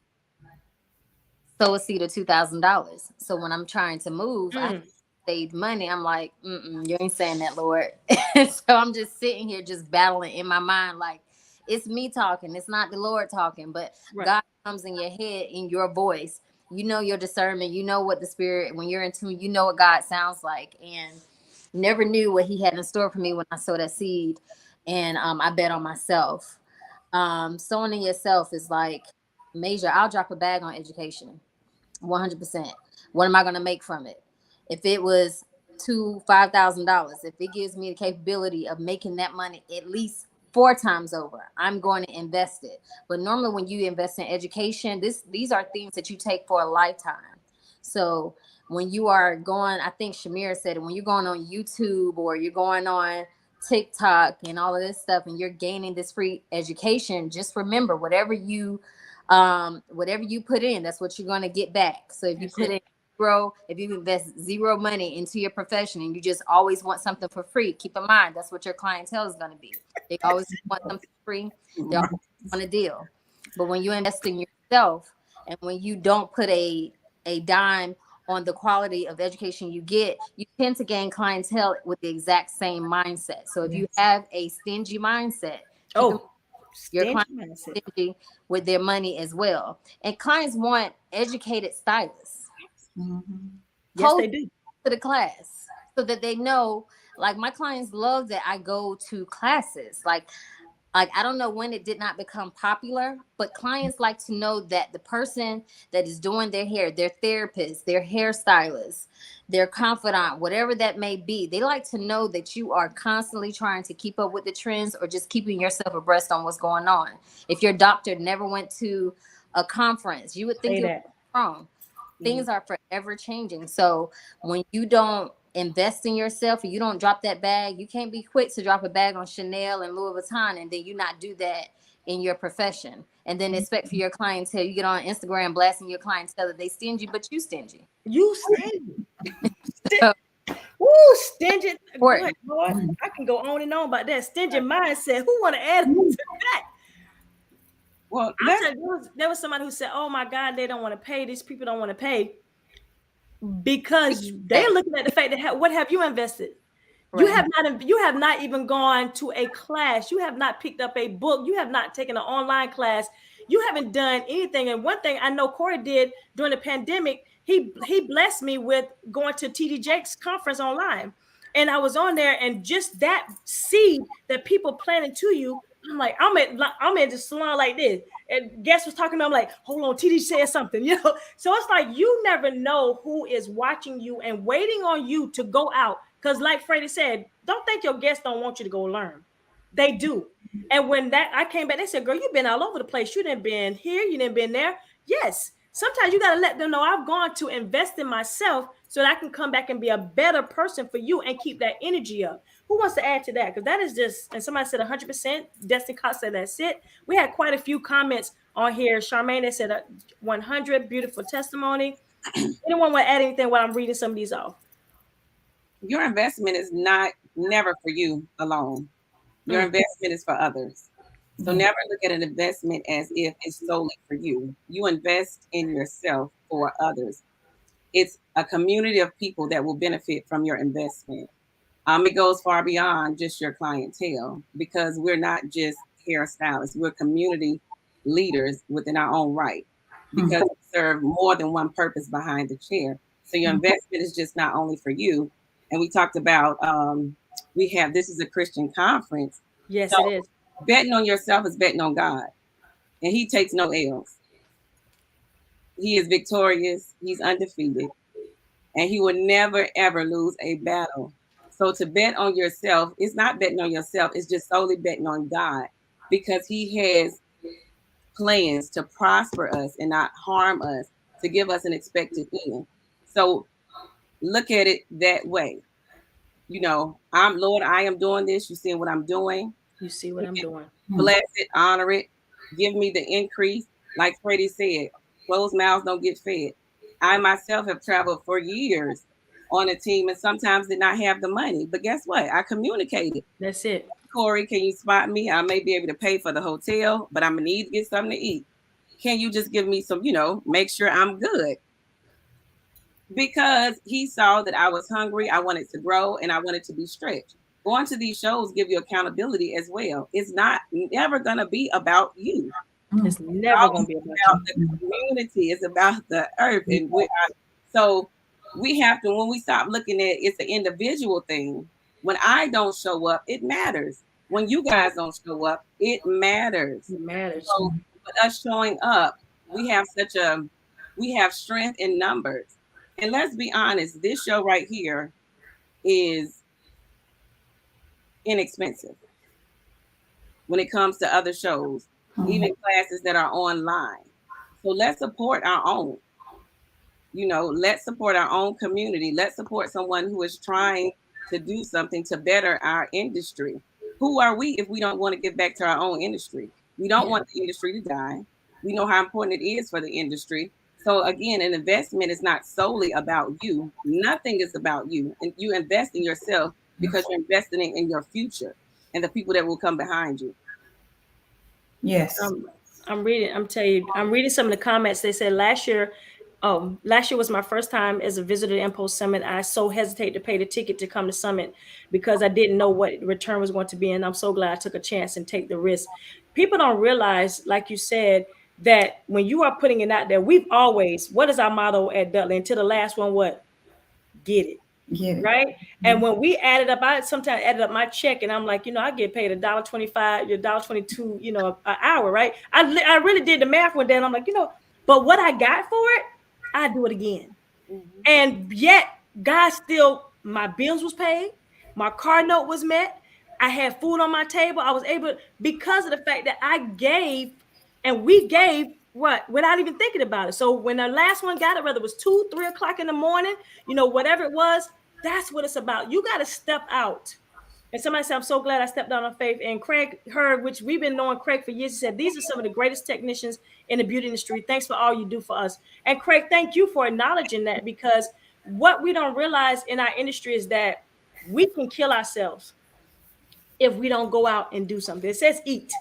sow a seed of $2,000. So when I'm trying to move, I save money. I'm like, you ain't saying that, Lord. So I'm just sitting here just battling in my mind, like, it's me talking. It's not the Lord talking, but right. God comes in your head, in your voice. You know your discernment. You know what the Spirit, when you're in tune, you know what God sounds like. And never knew what He had in store for me when I sowed that seed. And I bet on myself. Sowing in yourself is like major. I'll drop a bag on education, 100%. What am I going to make from it? If it was $5,000, if it gives me the capability of making that money at least 4 times over, I'm going to invest it. But normally when you invest in education, these are things that you take for a lifetime. So when you are going, I think Shamir said it, when you're going on YouTube or you're going on TikTok and all of this stuff, and you're gaining this free education, just remember, whatever you put in, that's what you're going to get back. So if you put in zero, if you invest zero money into your profession and you just always want something for free, keep in mind, that's what your clientele is going to be. They always want something free. They always want a deal. But when you invest in yourself, and when you don't put a dime on the quality of education you get, you tend to gain clientele with the exact same mindset. So if you have a stingy mindset, your clients are stingy with their money as well. And clients want educated stylists. Mm-hmm. Yes, they do. To the class so that they know, like my clients love that I go to classes. Like I don't know when it did not become popular, but clients like to know that the person that is doing their hair, their therapist, their hairstylist, their confidant, whatever that may be, they like to know that you are constantly trying to keep up with the trends or just keeping yourself abreast on what's going on. If your doctor never went to a conference, you would think it was wrong. Things are forever changing. So when you don't invest in yourself and you don't drop that bag, you can't be quick to drop a bag on Chanel and Louis Vuitton and then you not do that in your profession. And then expect for your clientele, you get on Instagram blasting your clientele that they stingy, but you stingy. You stingy. Woo, stingy. Lord, I can go on and on about that stingy mindset. Who want to add to that? Well, there was somebody who said, oh my God, they don't want to pay. These people don't want to pay because they're looking at the fact that what have you invested? Right. You have not even gone to a class. You have not picked up a book. You have not taken an online class. you haven't done anything. And one thing I know Corey did during the pandemic, he blessed me with going to TD Jakes conference online. And I was on there, and just that seed that people planted to you, I'm like, I'm at the salon like this. And guest was talking to me, I'm like, hold on, TD said something, you know. So it's like you never know who is watching you and waiting on you to go out. Because like Freddie said, don't think your guests don't want you to go learn. They do. And when that I came back, they said, girl, you've been all over the place. You didn't been here, you didn't been there. Yes. Sometimes you got to let them know I've gone to invest in myself so that I can come back and be a better person for you and keep that energy up. Who wants to add to that? Because that is just, and somebody said 100%. Destiny Cox said that's it. We had quite a few comments on here. Charmaine, they said 100, beautiful testimony. Anyone want to add anything while I'm reading some of these off? Your investment is never for you alone. Your investment is for others. So never look at an investment as if it's solely for you. You invest in yourself for others. It's a community of people that will benefit from your investment. It goes far beyond just your clientele, because we're not just hairstylists. We're community leaders within our own right, because we serve more than one purpose behind the chair. So your investment is just not only for you. And we talked about, this is a Christian conference. Yes, so it is. Betting on yourself is betting on God, and he takes no L's. He is victorious. He's undefeated, and he will never, ever lose a battle. So to bet on yourself is not betting on yourself. It's just solely betting on God, because he has plans to prosper us and not harm us, to give us an expected end. So look at it that way. You know, Lord, I am doing this. You see what I'm doing. You see what I'm doing. Bless it, honor it, give me the increase. Like Freddie said, closed mouths don't get fed. I myself have traveled for years on a team and sometimes did not have the money. But guess what? I communicated. That's it. Corey, can you spot me? I may be able to pay for the hotel, but I'm going to need to get something to eat. Can you just give me some, make sure I'm good? Because he saw that I was hungry, I wanted to grow, and I wanted to be stretched. Going to these shows give you accountability as well. It's never going to be about you. It's never going to be about the community. It's about the earth. And so we have to, when we stop looking at it's an individual thing, when I don't show up, it matters. When you guys don't show up, it matters. It matters. So with us showing up, we have strength in numbers. And let's be honest, this show right here is inexpensive when it comes to other shows, even classes that are online. So let's support our own. Let's support our own community. Let's support someone who is trying to do something to better our industry. Who are we if we don't want to give back to our own industry? We don't want the industry to die. We know how important it is for the industry. So again, an investment is not solely about you. Nothing is about you. And you invest in yourself because you're investing in your future and the people that will come behind you. Yes. I'm reading some of the comments. They said last year was my first time as a visitor to Impulse Summit. I so hesitate to pay the ticket to come to Summit because I didn't know what return was going to be. And I'm so glad I took a chance and take the risk. People don't realize, like you said, that when you are putting it out there, what is our motto at Dudley? Until the last one, what? Get it. Yeah. Right. And when we added up, I sometimes added up my check and I'm like, I get paid $1.25, $1.22, an hour. Right. I really did the math one day and I'm like, but what I got for it, I do it again. And yet God still, my bills was paid. My car note was met. I had food on my table. I was able, because of the fact that I gave and we gave without even thinking about it. So when the last one got it, whether it was 2, 3 o'clock in the morning, whatever it was, that's what it's about. You got to step out. And somebody said, I'm so glad I stepped out on faith. And Craig heard, which we've been knowing Craig for years, he said, these are some of the greatest technicians in the beauty industry. Thanks for all you do for us. And Craig, thank you for acknowledging that, because what we don't realize in our industry is that we can kill ourselves if we don't go out and do something. It says eat,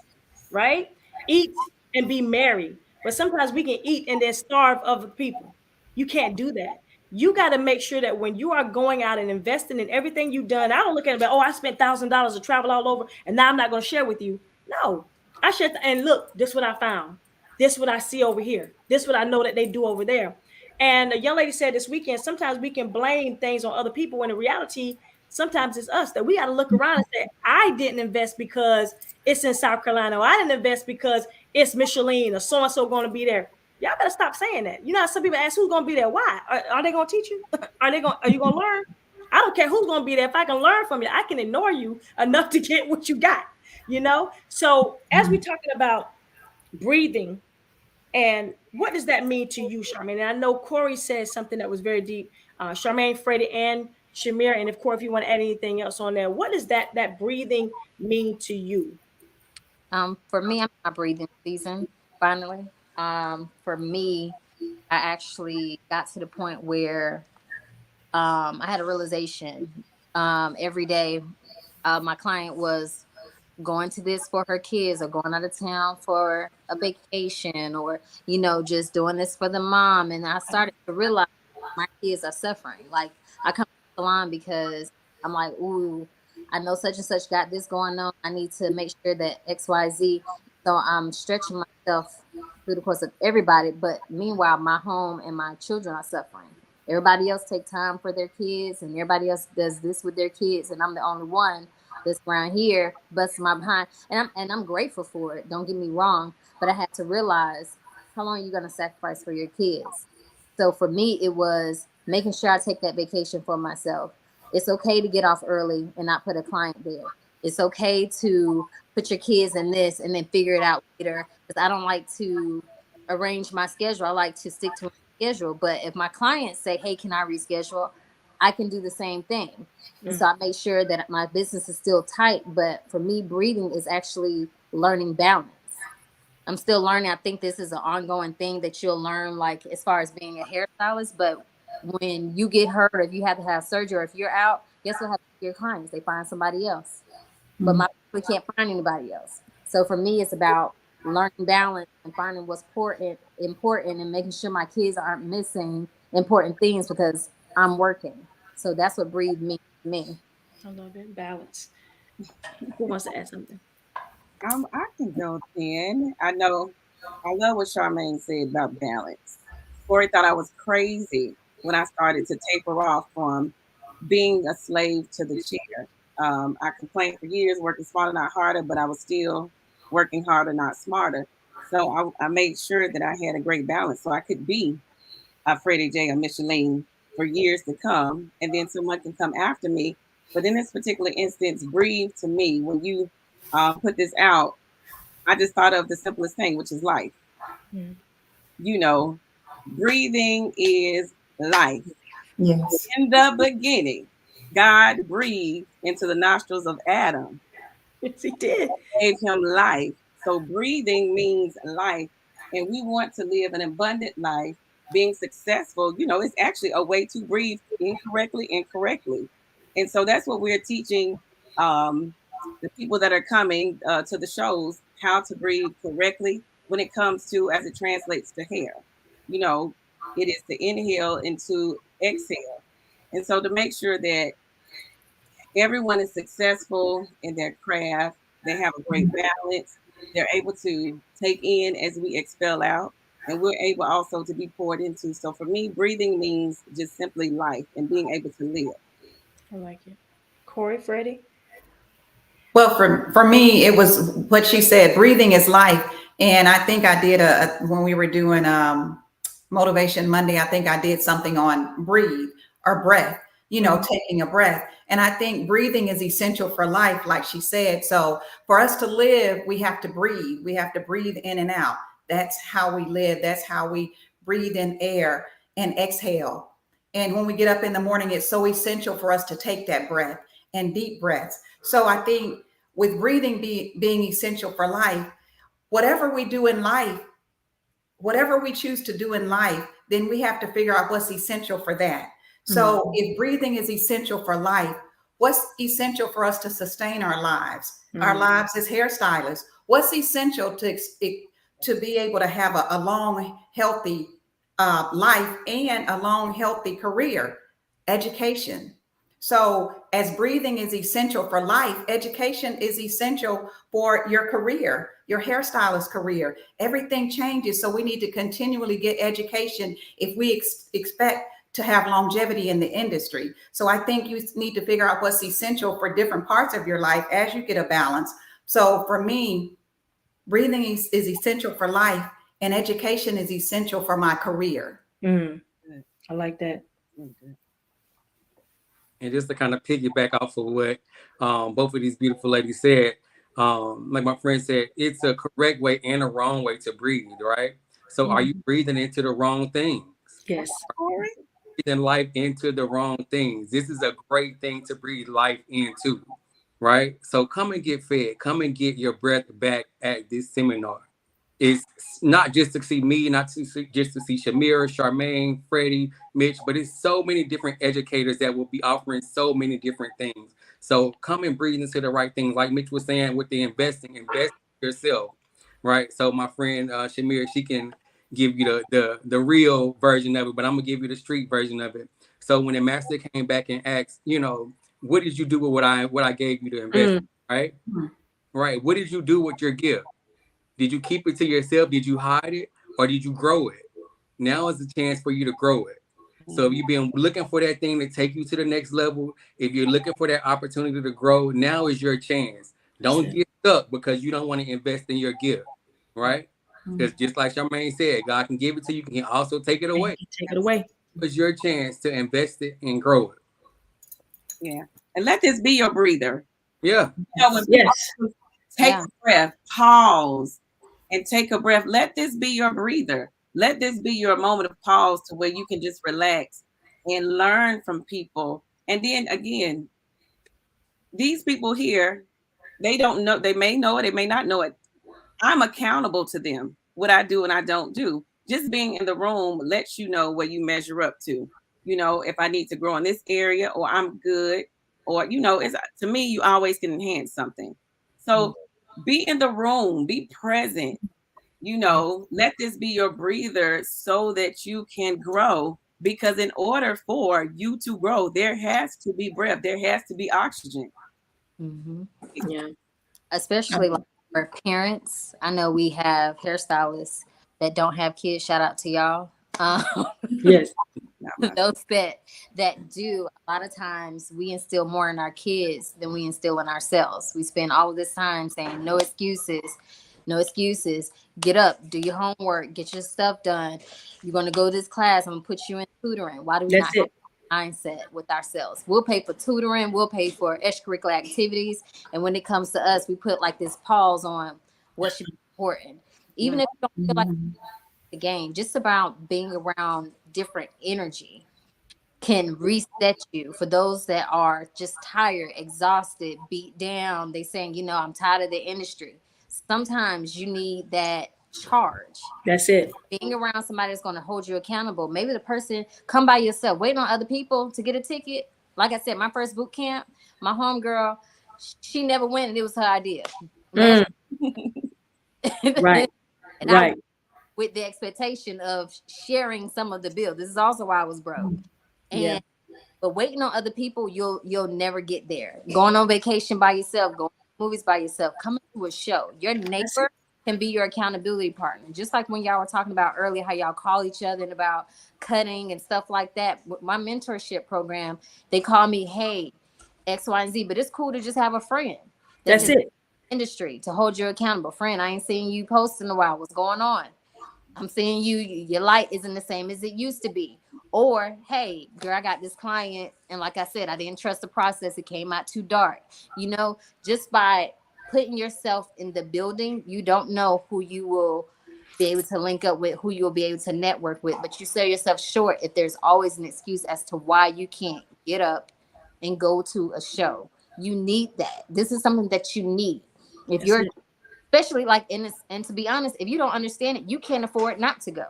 right? Eat and be merry. But sometimes we can eat and then starve other people. You can't do that. You got to make sure that when you are going out and investing in everything you've done, I don't look at it, I spent $1,000 to travel all over and now I'm not going to share with you. No, I shared. And look, this is what I found. This is what I see over here. This is what I know that they do over there. And a young lady said this weekend, sometimes we can blame things on other people when in reality, sometimes it's us that we got to look around and say, I didn't invest because it's in South Carolina. Or I didn't invest because it's Micheline or so-and-so going to be there. Y'all better stop saying that. You know, some people ask who's going to be there. Why? Are they going to teach you? Are you going to learn? I don't care who's going to be there. If I can learn from you, I can ignore you enough to get what you got, you know? So as we're talking about breathing, and what does that mean to you, Charmaine? And I know Corey said something that was very deep. Charmaine, Freddie, and Shamir, and of course, if you want to add anything else on there, what does that breathing mean to you? For me, I'm in my breathing season finally. For me, I actually got to the point where I had a realization. Every day, my client was going to this for her kids or going out of town for a vacation or, you know, just doing this for the mom. And I started to realize my kids are suffering. Like, I come to the salon because I'm like, ooh, I know such and such got this going on. I need to make sure that XYZ. So I'm stretching myself through the course of everybody. But meanwhile, my home and my children are suffering. Everybody else take time for their kids and everybody else does this with their kids. And I'm the only one that's around here busting my behind. And I'm grateful for it. Don't get me wrong. But I had to realize how long you're going to sacrifice for your kids. So for me, it was making sure I take that vacation for myself. It's okay to get off early and not put a client there. It's okay to put your kids in this and then figure it out later. Because I don't like to arrange my schedule. I like to stick to my schedule. But if my clients say, hey, can I reschedule? I can do the same thing. And so I make sure that my business is still tight. But for me, breathing is actually learning balance. I'm still learning. I think this is an ongoing thing that you'll learn, like as far as being a hairstylist. But when you get hurt, or if you have to have surgery, or if you're out, guess what happens to your clients? They find somebody else. But my we can't find anybody else. So for me, it's about learning balance and finding what's important, and making sure my kids aren't missing important things because I'm working. So that's what breathe means to me. I love it. Balance. Who wants to add something? I can go then. I love what Charmaine said about balance. Corey thought I was crazy when I started to taper off from being a slave to the chair. I complained for years, working smarter, not harder, but I was still working harder, not smarter. So I made sure that I had a great balance so I could be a Freddie J or Micheline for years to come, and then someone can come after me. But in this particular instance, breathe to me, when you put this out, I just thought of the simplest thing, which is life. Mm. You know, breathing is life. Yes. In the beginning, God breathed into the nostrils of Adam. Yes, he did. Gave him life. So breathing means life. And we want to live an abundant life. Being successful, you know, it's actually a way to breathe incorrectly and correctly. And so that's what we're teaching the people that are coming to the shows, how to breathe correctly when it comes to, as it translates to hair. You know, it is to inhale and to exhale. And so to make sure that everyone is successful in their craft, they have a great balance, they're able to take in as we expel out, and we're able also to be poured into. So for me, breathing means just simply life and being able to live. I like it. Corey, Freddie? Well, for me, it was what she said, breathing is life. And I think I did when we were doing Motivation Monday, I think I did something on breathe or breath, you know, taking a breath. And I think breathing is essential for life, like she said. So for us to live, we have to breathe. We have to breathe in and out. That's how we live. That's how we breathe in air and exhale. And when we get up in the morning, it's so essential for us to take that breath and deep breaths. So I think with breathing being essential for life, whatever we do in life, whatever we choose to do in life, then we have to figure out what's essential for that. So if breathing is essential for life, what's essential for us to sustain our lives? Our lives as hairstylists. What's essential to be able to have a long, healthy life and a long, healthy career? Education. So as breathing is essential for life, education is essential for your career. your hairstylist career. Everything changes. So we need to continually get education if we expect to have longevity in the industry. So I think you need to figure out what's essential for different parts of your life as you get a balance. So for me, breathing is essential for life, and education is essential for my career. I like that. And just to kind of piggyback off of what both of these beautiful ladies said, like my friend said, it's a correct way and a wrong way to breathe, right? So are you breathing into the wrong things? Yes. Breathing life into the wrong things. This is a great thing to breathe life into, right? So come and get fed. Come and get your breath back at this seminar. It's not just to see me, not to see, just to see Shamira, Charmaine, Freddie, Mitch, but it's so many different educators that will be offering so many different things. So come and breathe into the right things. Like Mitch was saying with the investing, invest in yourself, right? So my friend Shamira, she can give you the real version of it, but I'm gonna give you the street version of it. So when the master came back and asked, what did you do with what I gave you to invest, right? Right. What did you do with your gift? Did you keep it to yourself? Did you hide it, or did you grow it? Now is the chance for you to grow it. So if you've been looking for that thing to take you to the next level, if you're looking for that opportunity to grow, now is your chance. Don't get stuck because you don't want to invest in your gift, right? Because just like Charmaine said, God can give it to you, can also take it away. Take it away. It's your chance to invest it and grow it. Yeah. And let this be your breather. Yeah. When take a breath, pause, and take a breath. Let this be your breather. Let this be your moment of pause to where you can just relax and learn from people. And then again, these people here, they don't know, they may know it, they may not know it. I'm accountable to them, what I do and I don't do. Just being in the room lets you know where you measure up to. If I need to grow in this area or I'm good, or it's, to me, you always can enhance something. So be in the room, be present, let this be your breather so that you can grow. Because in order for you to grow, there has to be breath, there has to be oxygen. Yeah. Especially like for parents. I know we have hairstylists that don't have kids. Shout out to y'all. Yes. Those that do, a lot of times we instill more in our kids than we instill in ourselves. We spend all of this time saying no excuses, get up, do your homework, get your stuff done. You're going to go to this class, I'm going to put you in tutoring. Why do we not have a mindset with ourselves? We'll pay for tutoring, we'll pay for extracurricular activities, and when it comes to us, we put like this pause on what should be important. Even if you don't feel like the game, just about being around different energy can reset you. For those that are just tired, exhausted, beat down, they saying, I'm tired of the industry. Sometimes you need that charge. That's it. Being around somebody that's going to hold you accountable. Maybe the person come by yourself, waiting on other people to get a ticket. Like I said, my first boot camp, my homegirl, she never went and it was her idea. Right. And right. With the expectation of sharing some of the bill. This is also why I was broke. And but waiting on other people, you'll never get there. Going on vacation by yourself, going to movies by yourself, coming to a show. Your neighbor can be your accountability partner. Just like when y'all were talking about earlier, how y'all call each other and about cutting and stuff like that. With my mentorship program, they call me, hey, X, Y, and Z. But it's cool to just have a friend. That's it. Industry to hold you accountable. Friend, I ain't seen you post in a while. What's going on? I'm seeing your light isn't the same as it used to be. Or, hey, girl, I got this client. And like I said, I didn't trust the process. It came out too dark. Just by putting yourself in the building, you don't know who you will be able to link up with, who you'll be able to network with. But you sell yourself short if there's always an excuse as to why you can't get up and go to a show. You need that. This is something that you need. If you're especially like in this, and to be honest, if you don't understand it, you can't afford not to go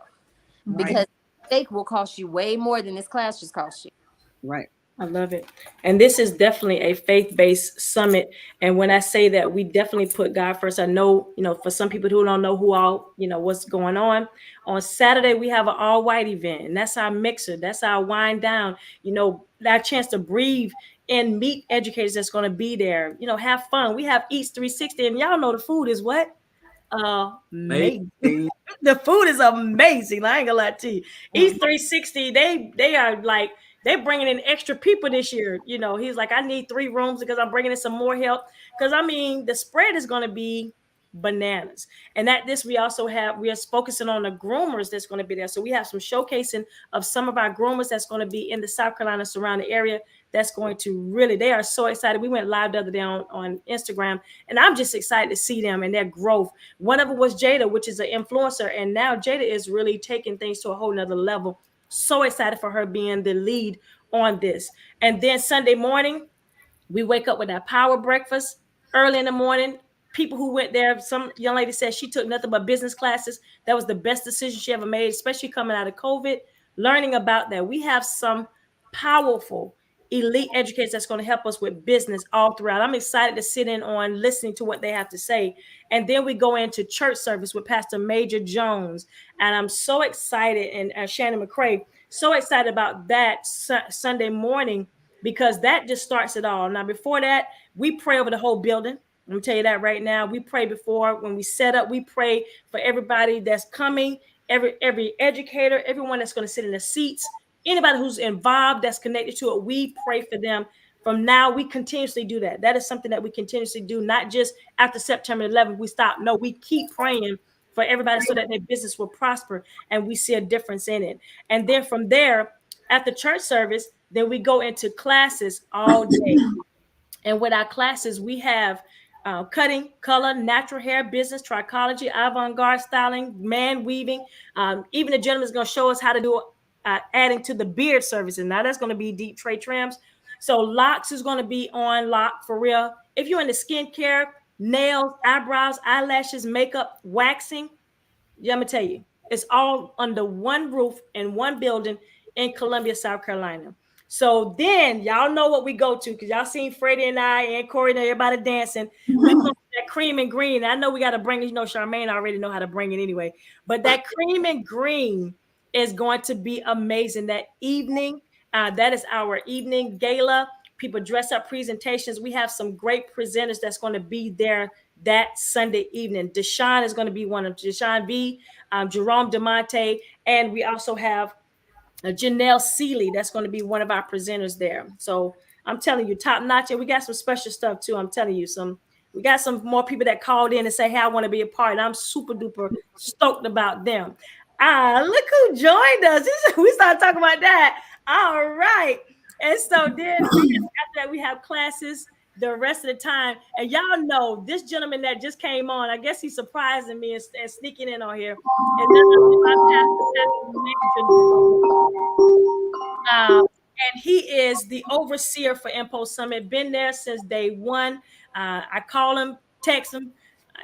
because steak will cost you way more than this class just cost you. Right. I love it. And this is definitely a faith-based summit. And when I say that, we definitely put God first. I know, for some people who don't know what's going on Saturday, we have an all white event, and that's our mixer. That's our wind down, that chance to breathe and meet educators that's going to be there, have fun. We have Eats 360, and y'all know the food is what? amazing. The food is amazing. I ain't gonna lie to you. East 360, they are like they're bringing in extra people this year. You know, he's like, I need 3 rooms because I'm bringing in some more help. Because I mean, the spread is going to be bananas. And at this, we also we are focusing on the groomers that's going to be there. So we have some showcasing of some of our groomers that's going to be in the South Carolina surrounding area. That's going to really, they are so excited. We went live the other day on Instagram, and I'm just excited to see them and their growth. One of them was Jada, which is an influencer, and now Jada is really taking things to a whole nother level. So excited for her being the lead on this. And then Sunday morning, we wake up with that power breakfast early in the morning. People who went there, some young lady said she took nothing but business classes. That was the best decision she ever made, especially coming out of COVID, learning about that. We have some powerful elite educators that's going to help us with business all throughout. I'm excited to sit in on listening to what they have to say. And then we go into church service with Pastor Major Jones. And I'm so excited, and Shannon McCrae, so excited about that Sunday morning, because that just starts it all. Now, before that, we pray over the whole building. Let me tell you that right now. We pray before, when we set up, we pray for everybody that's coming, every educator, everyone that's going to sit in the seats, anybody who's involved that's connected to it. We pray for them. From now, we continuously do that. That is something that we continuously do, not just after September 11th, we stop. No, we keep praying for everybody so that their business will prosper and we see a difference in it. And then from there, after church service, then we go into classes all day. And with our classes, we have cutting, color, natural hair, business, trichology, avant-garde styling, man weaving. Even the gentleman is going to show us how to do adding to the beard services. Now that's going to be deep tray trims. So locks is going to be on lock for real. If you're into skincare, nails, eyebrows, eyelashes, makeup, waxing, let me tell you, it's all under one roof in one building in Columbia, South Carolina. So then y'all know what we go to, because y'all seen Freddie and I and Corey and everybody dancing. We go to that cream and green. I know we got to bring it. You know, Charmaine already know how to bring it anyway. But that cream and green is going to be amazing. That evening, that is our evening gala. People dress up presentations. We have some great presenters that's going to be there that Sunday evening. Deshaun is going to be one of Deshaun V, Jerome DeMonte, and we also have Janelle Seeley. That's going to be one of our presenters there. So I'm telling you, top notch. And we got some special stuff too. I'm telling you, we got some more people that called in and say, hey, I want to be a part. And I'm super duper stoked about them. Look who joined us. We started talking about that. All right. And so then after that, we have classes the rest of the time. And y'all know this gentleman that just came on, I guess he's surprising me and sneaking in on here. And and he is the overseer for Impulse Summit. Been there since day one. I call him, text him.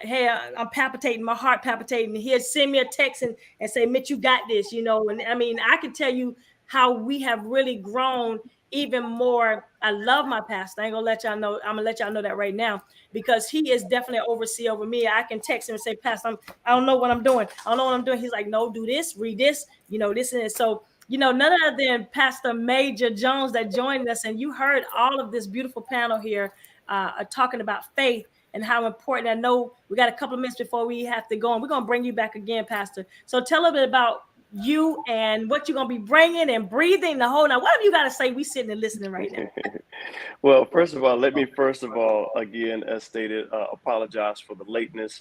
Hey, I'm palpitating, my heart palpitating. He'll send me a text and say, Mitch, you got this, you know. And I mean, I can tell you how we have really grown even more. I love my pastor. I ain't gonna let y'all know. I'm gonna let y'all know that right now, because he is definitely an overseer over me. I can text him and say, Pastor, I don't know what I'm doing. I don't know what I'm doing. He's like, no, do this, read this, you know, this and this. So, you know, none other than Pastor Major Jones that joined us. And you heard all of this beautiful panel here talking about faith and how important. I know we got a couple of minutes before we have to go, and we're going to bring you back again, Pastor. So tell a little bit about you and what you're going to be bringing and breathing the whole. Now, what have you got to say? We sitting and listening right now. Well, first of all, let me again, as stated, apologize for the lateness.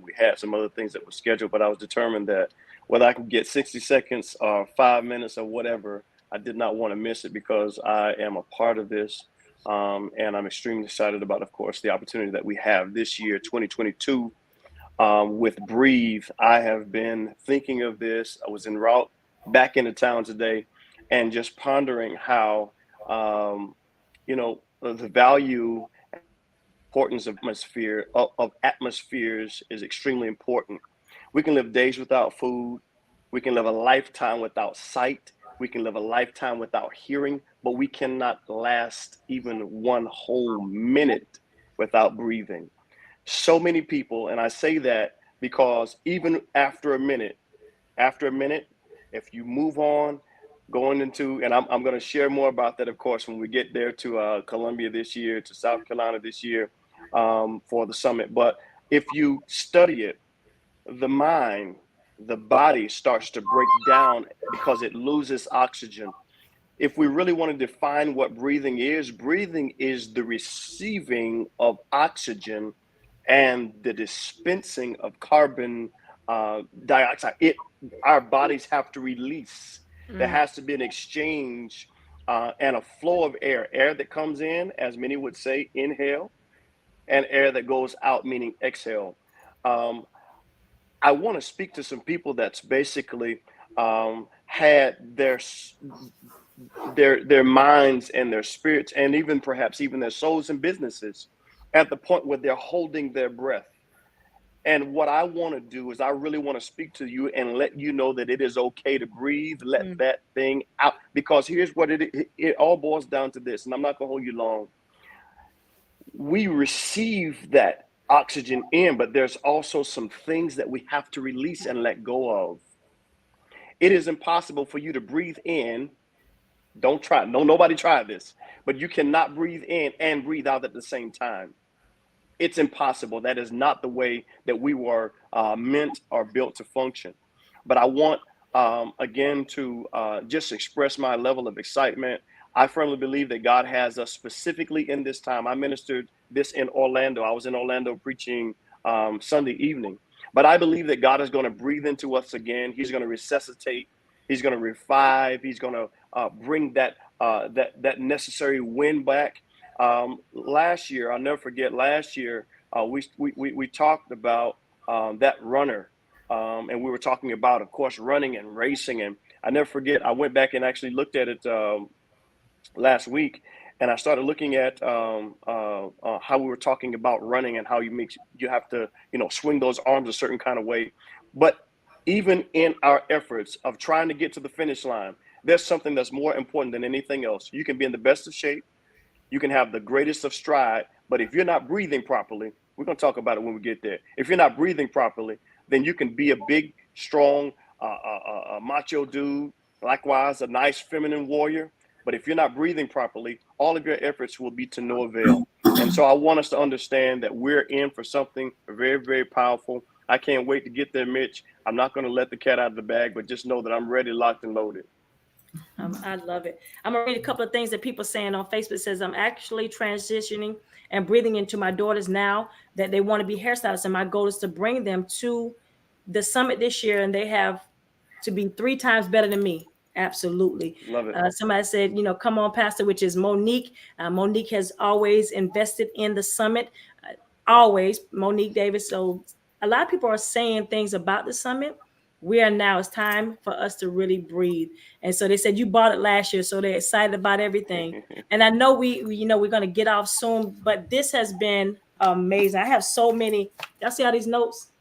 We had some other things that were scheduled, but I was determined that whether I could get 60 seconds or 5 minutes or whatever, I did not want to miss it, because I am a part of this. And I'm extremely excited about, of course, the opportunity that we have this year, 2022, with Breathe. I have been thinking of this. I was en route back into town today and just pondering how, the value, importance of atmospheres is extremely important. We can live days without food. We can live a lifetime without sight. We can live a lifetime without hearing, but we cannot last even one whole minute without breathing. So many people, and I say that because even after a minute, if you move on, going into, and I'm going to share more about that, of course, when we get there to Columbia this year, to South Carolina this year, for the summit. But if you study it, the mind, the body starts to break down because it loses oxygen. If we really want to define what breathing is the receiving of oxygen and the dispensing of carbon dioxide. Our bodies have to release. There has to be an exchange and a flow of air that comes in, as many would say, inhale, and air that goes out, meaning exhale. I want to speak to some people that's basically had their minds and their spirits, and even perhaps even their souls and businesses at the point where they're holding their breath. And what I want to do is I really want to speak to you and let you know that it is okay to breathe, let that thing out. Because here's what it all boils down to this, and I'm not going to hold you long. We receive that oxygen in, but there's also some things that we have to release and let go of. It is impossible for you to breathe in. Don't try. No, nobody try this. But you cannot breathe in and breathe out at the same time. It's impossible. That is not the way that we were meant or built to function. But I want, again, to just express my level of excitement. I firmly believe that God has us specifically in this time. I ministered this in Orlando. I was in Orlando preaching Sunday evening. But I believe that God is going to breathe into us again. He's going to resuscitate. He's going to revive. He's going to bring that necessary wind back. Last year, I'll never forget. Last year, we talked about that runner, and we were talking about, of course, running and racing. And I never forget. I went back and actually looked at it last week, and I started looking at how we were talking about running and how you have to swing those arms a certain kind of way. But even in our efforts of trying to get to the finish line, there's something that's more important than anything else. You can be in the best of shape. You can have the greatest of stride, but if you're not breathing properly, we're going to talk about it when we get there. If you're not breathing properly, then you can be a big, strong, macho dude, likewise a nice feminine warrior. But if you're not breathing properly, all of your efforts will be to no avail. And so I want us to understand that we're in for something very, very powerful. I can't wait to get there, Mitch. I'm not going to let the cat out of the bag, but just know that I'm ready, locked, and loaded. I love it. I'm gonna read a couple of things that people saying on Facebook. It says I'm actually transitioning and breathing into my daughters now that they want to be hairstylists, and my goal is to bring them to the summit this year, and they have to be 3 times better than me. Absolutely. Love it. Somebody said, come on, Pastor, which is Monique. Monique has always invested in the summit. Always, Monique Davis. So a lot of people are saying things about the summit. It's time for us to really breathe. And so they said you bought it last year, so they're excited about everything. And I know we're going to get off soon, but this has been amazing. I have so many. Y'all see all these notes?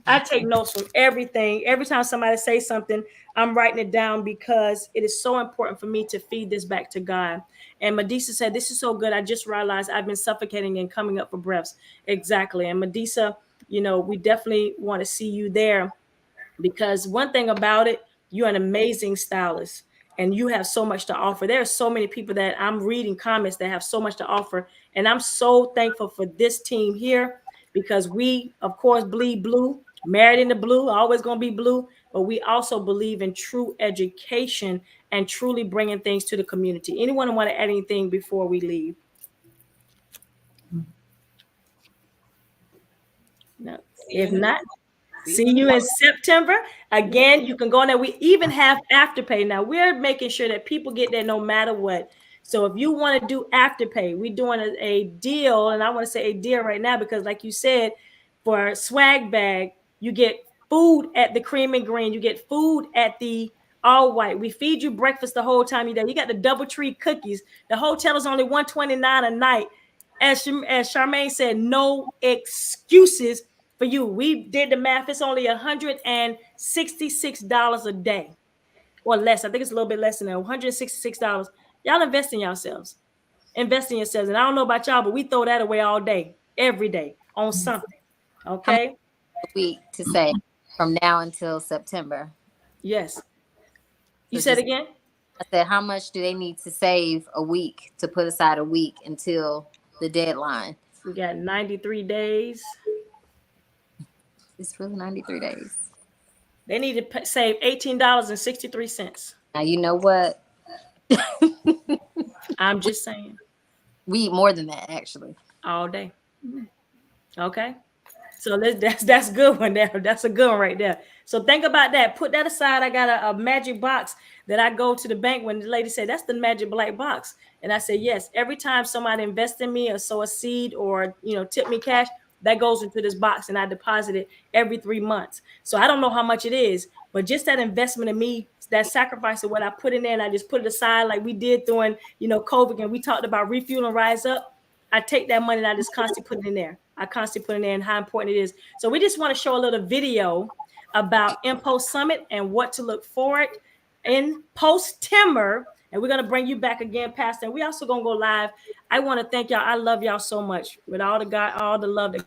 I take notes from everything. Every time somebody says something, I'm writing it down because it is so important for me to feed this back to God. And Medisa said, this is so good. I just realized I've been suffocating and coming up for breaths. Exactly. And Medisa, we definitely want to see you there. Because one thing about it, you're an amazing stylist and you have so much to offer. There are so many people that I'm reading comments that have so much to offer. And I'm so thankful for this team here because we, of course, bleed blue, married in the blue, always going to be blue. But we also believe in true education and truly bringing things to the community. Anyone want to add anything before we leave? No. If not, see you in September. Again, you can go in there. We even have Afterpay. Now, we're making sure that people get there no matter what. So if you want to do Afterpay, we're doing a deal. And I want to say a deal right now because like you said, for a swag bag, you get food at the Cream and Green. You get food at the All White. We feed you breakfast the whole time you're there. You got the DoubleTree cookies. The hotel is only $129 a night. As Charmaine said, no excuses for you. We did the math. It's only $166 a day or less. I think it's a little bit less than that. $166. Y'all invest in yourselves. Invest in yourselves. And I don't know about y'all, but we throw that away all day, every day on something. Okay. A week to save from now until September. Yes. You said again? I said, how much do they need to save a week to put aside a week until the deadline? We got 93 days. It's really 93 days. They need to save $18.63. Now, you know what? I'm just saying. We eat more than that, actually. All day. Okay. So that's good one there. That's a good one right there. So think about that. Put that aside. I got a magic box that I go to the bank when the lady said, that's the magic black box. And I said, yes, every time somebody invests in me or sow a seed or, tip me cash, that goes into this box and I deposit it every 3 months. So I don't know how much it is, but just that investment in me, that sacrifice of what I put in there and I just put it aside like we did during, COVID, and we talked about refuel and rise up. I take that money and I just constantly put it in there. I constantly put it in there and how important it is. So we just want to show a little video about Impulse Summit and what to look forward in post-Timber. And we're going to bring you back again, Pastor. And we also going to go live. I want to thank y'all. I love y'all so much with all the love that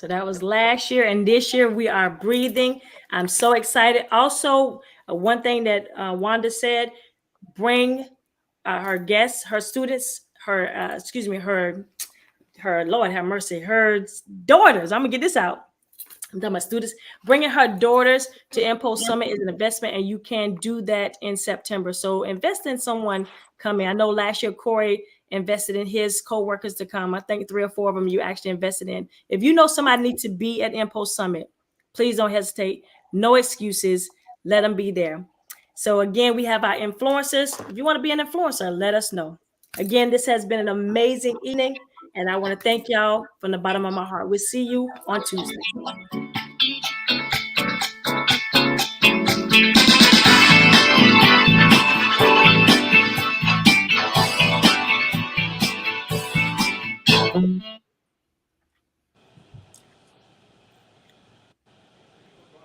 So that was last year, and this year we are breathing. I'm so excited. Also, one thing that Wanda said, bring her guests, her students, her Lord have mercy, her daughters. I'm gonna get this out. I'm talking about students. Bringing her daughters to Impulse Summit is an investment, and you can do that in September. So invest in someone coming. I know last year Corey invested in his co-workers to come. I think 3 or 4 of them you actually invested in. If you know somebody needs to be at Impulse Summit, please don't hesitate. No excuses. Let them be there. So again, we have our influencers. If you want to be an influencer, let us know. Again, this has been an amazing evening, and I want to thank y'all from the bottom of my heart. We'll see you on Tuesday.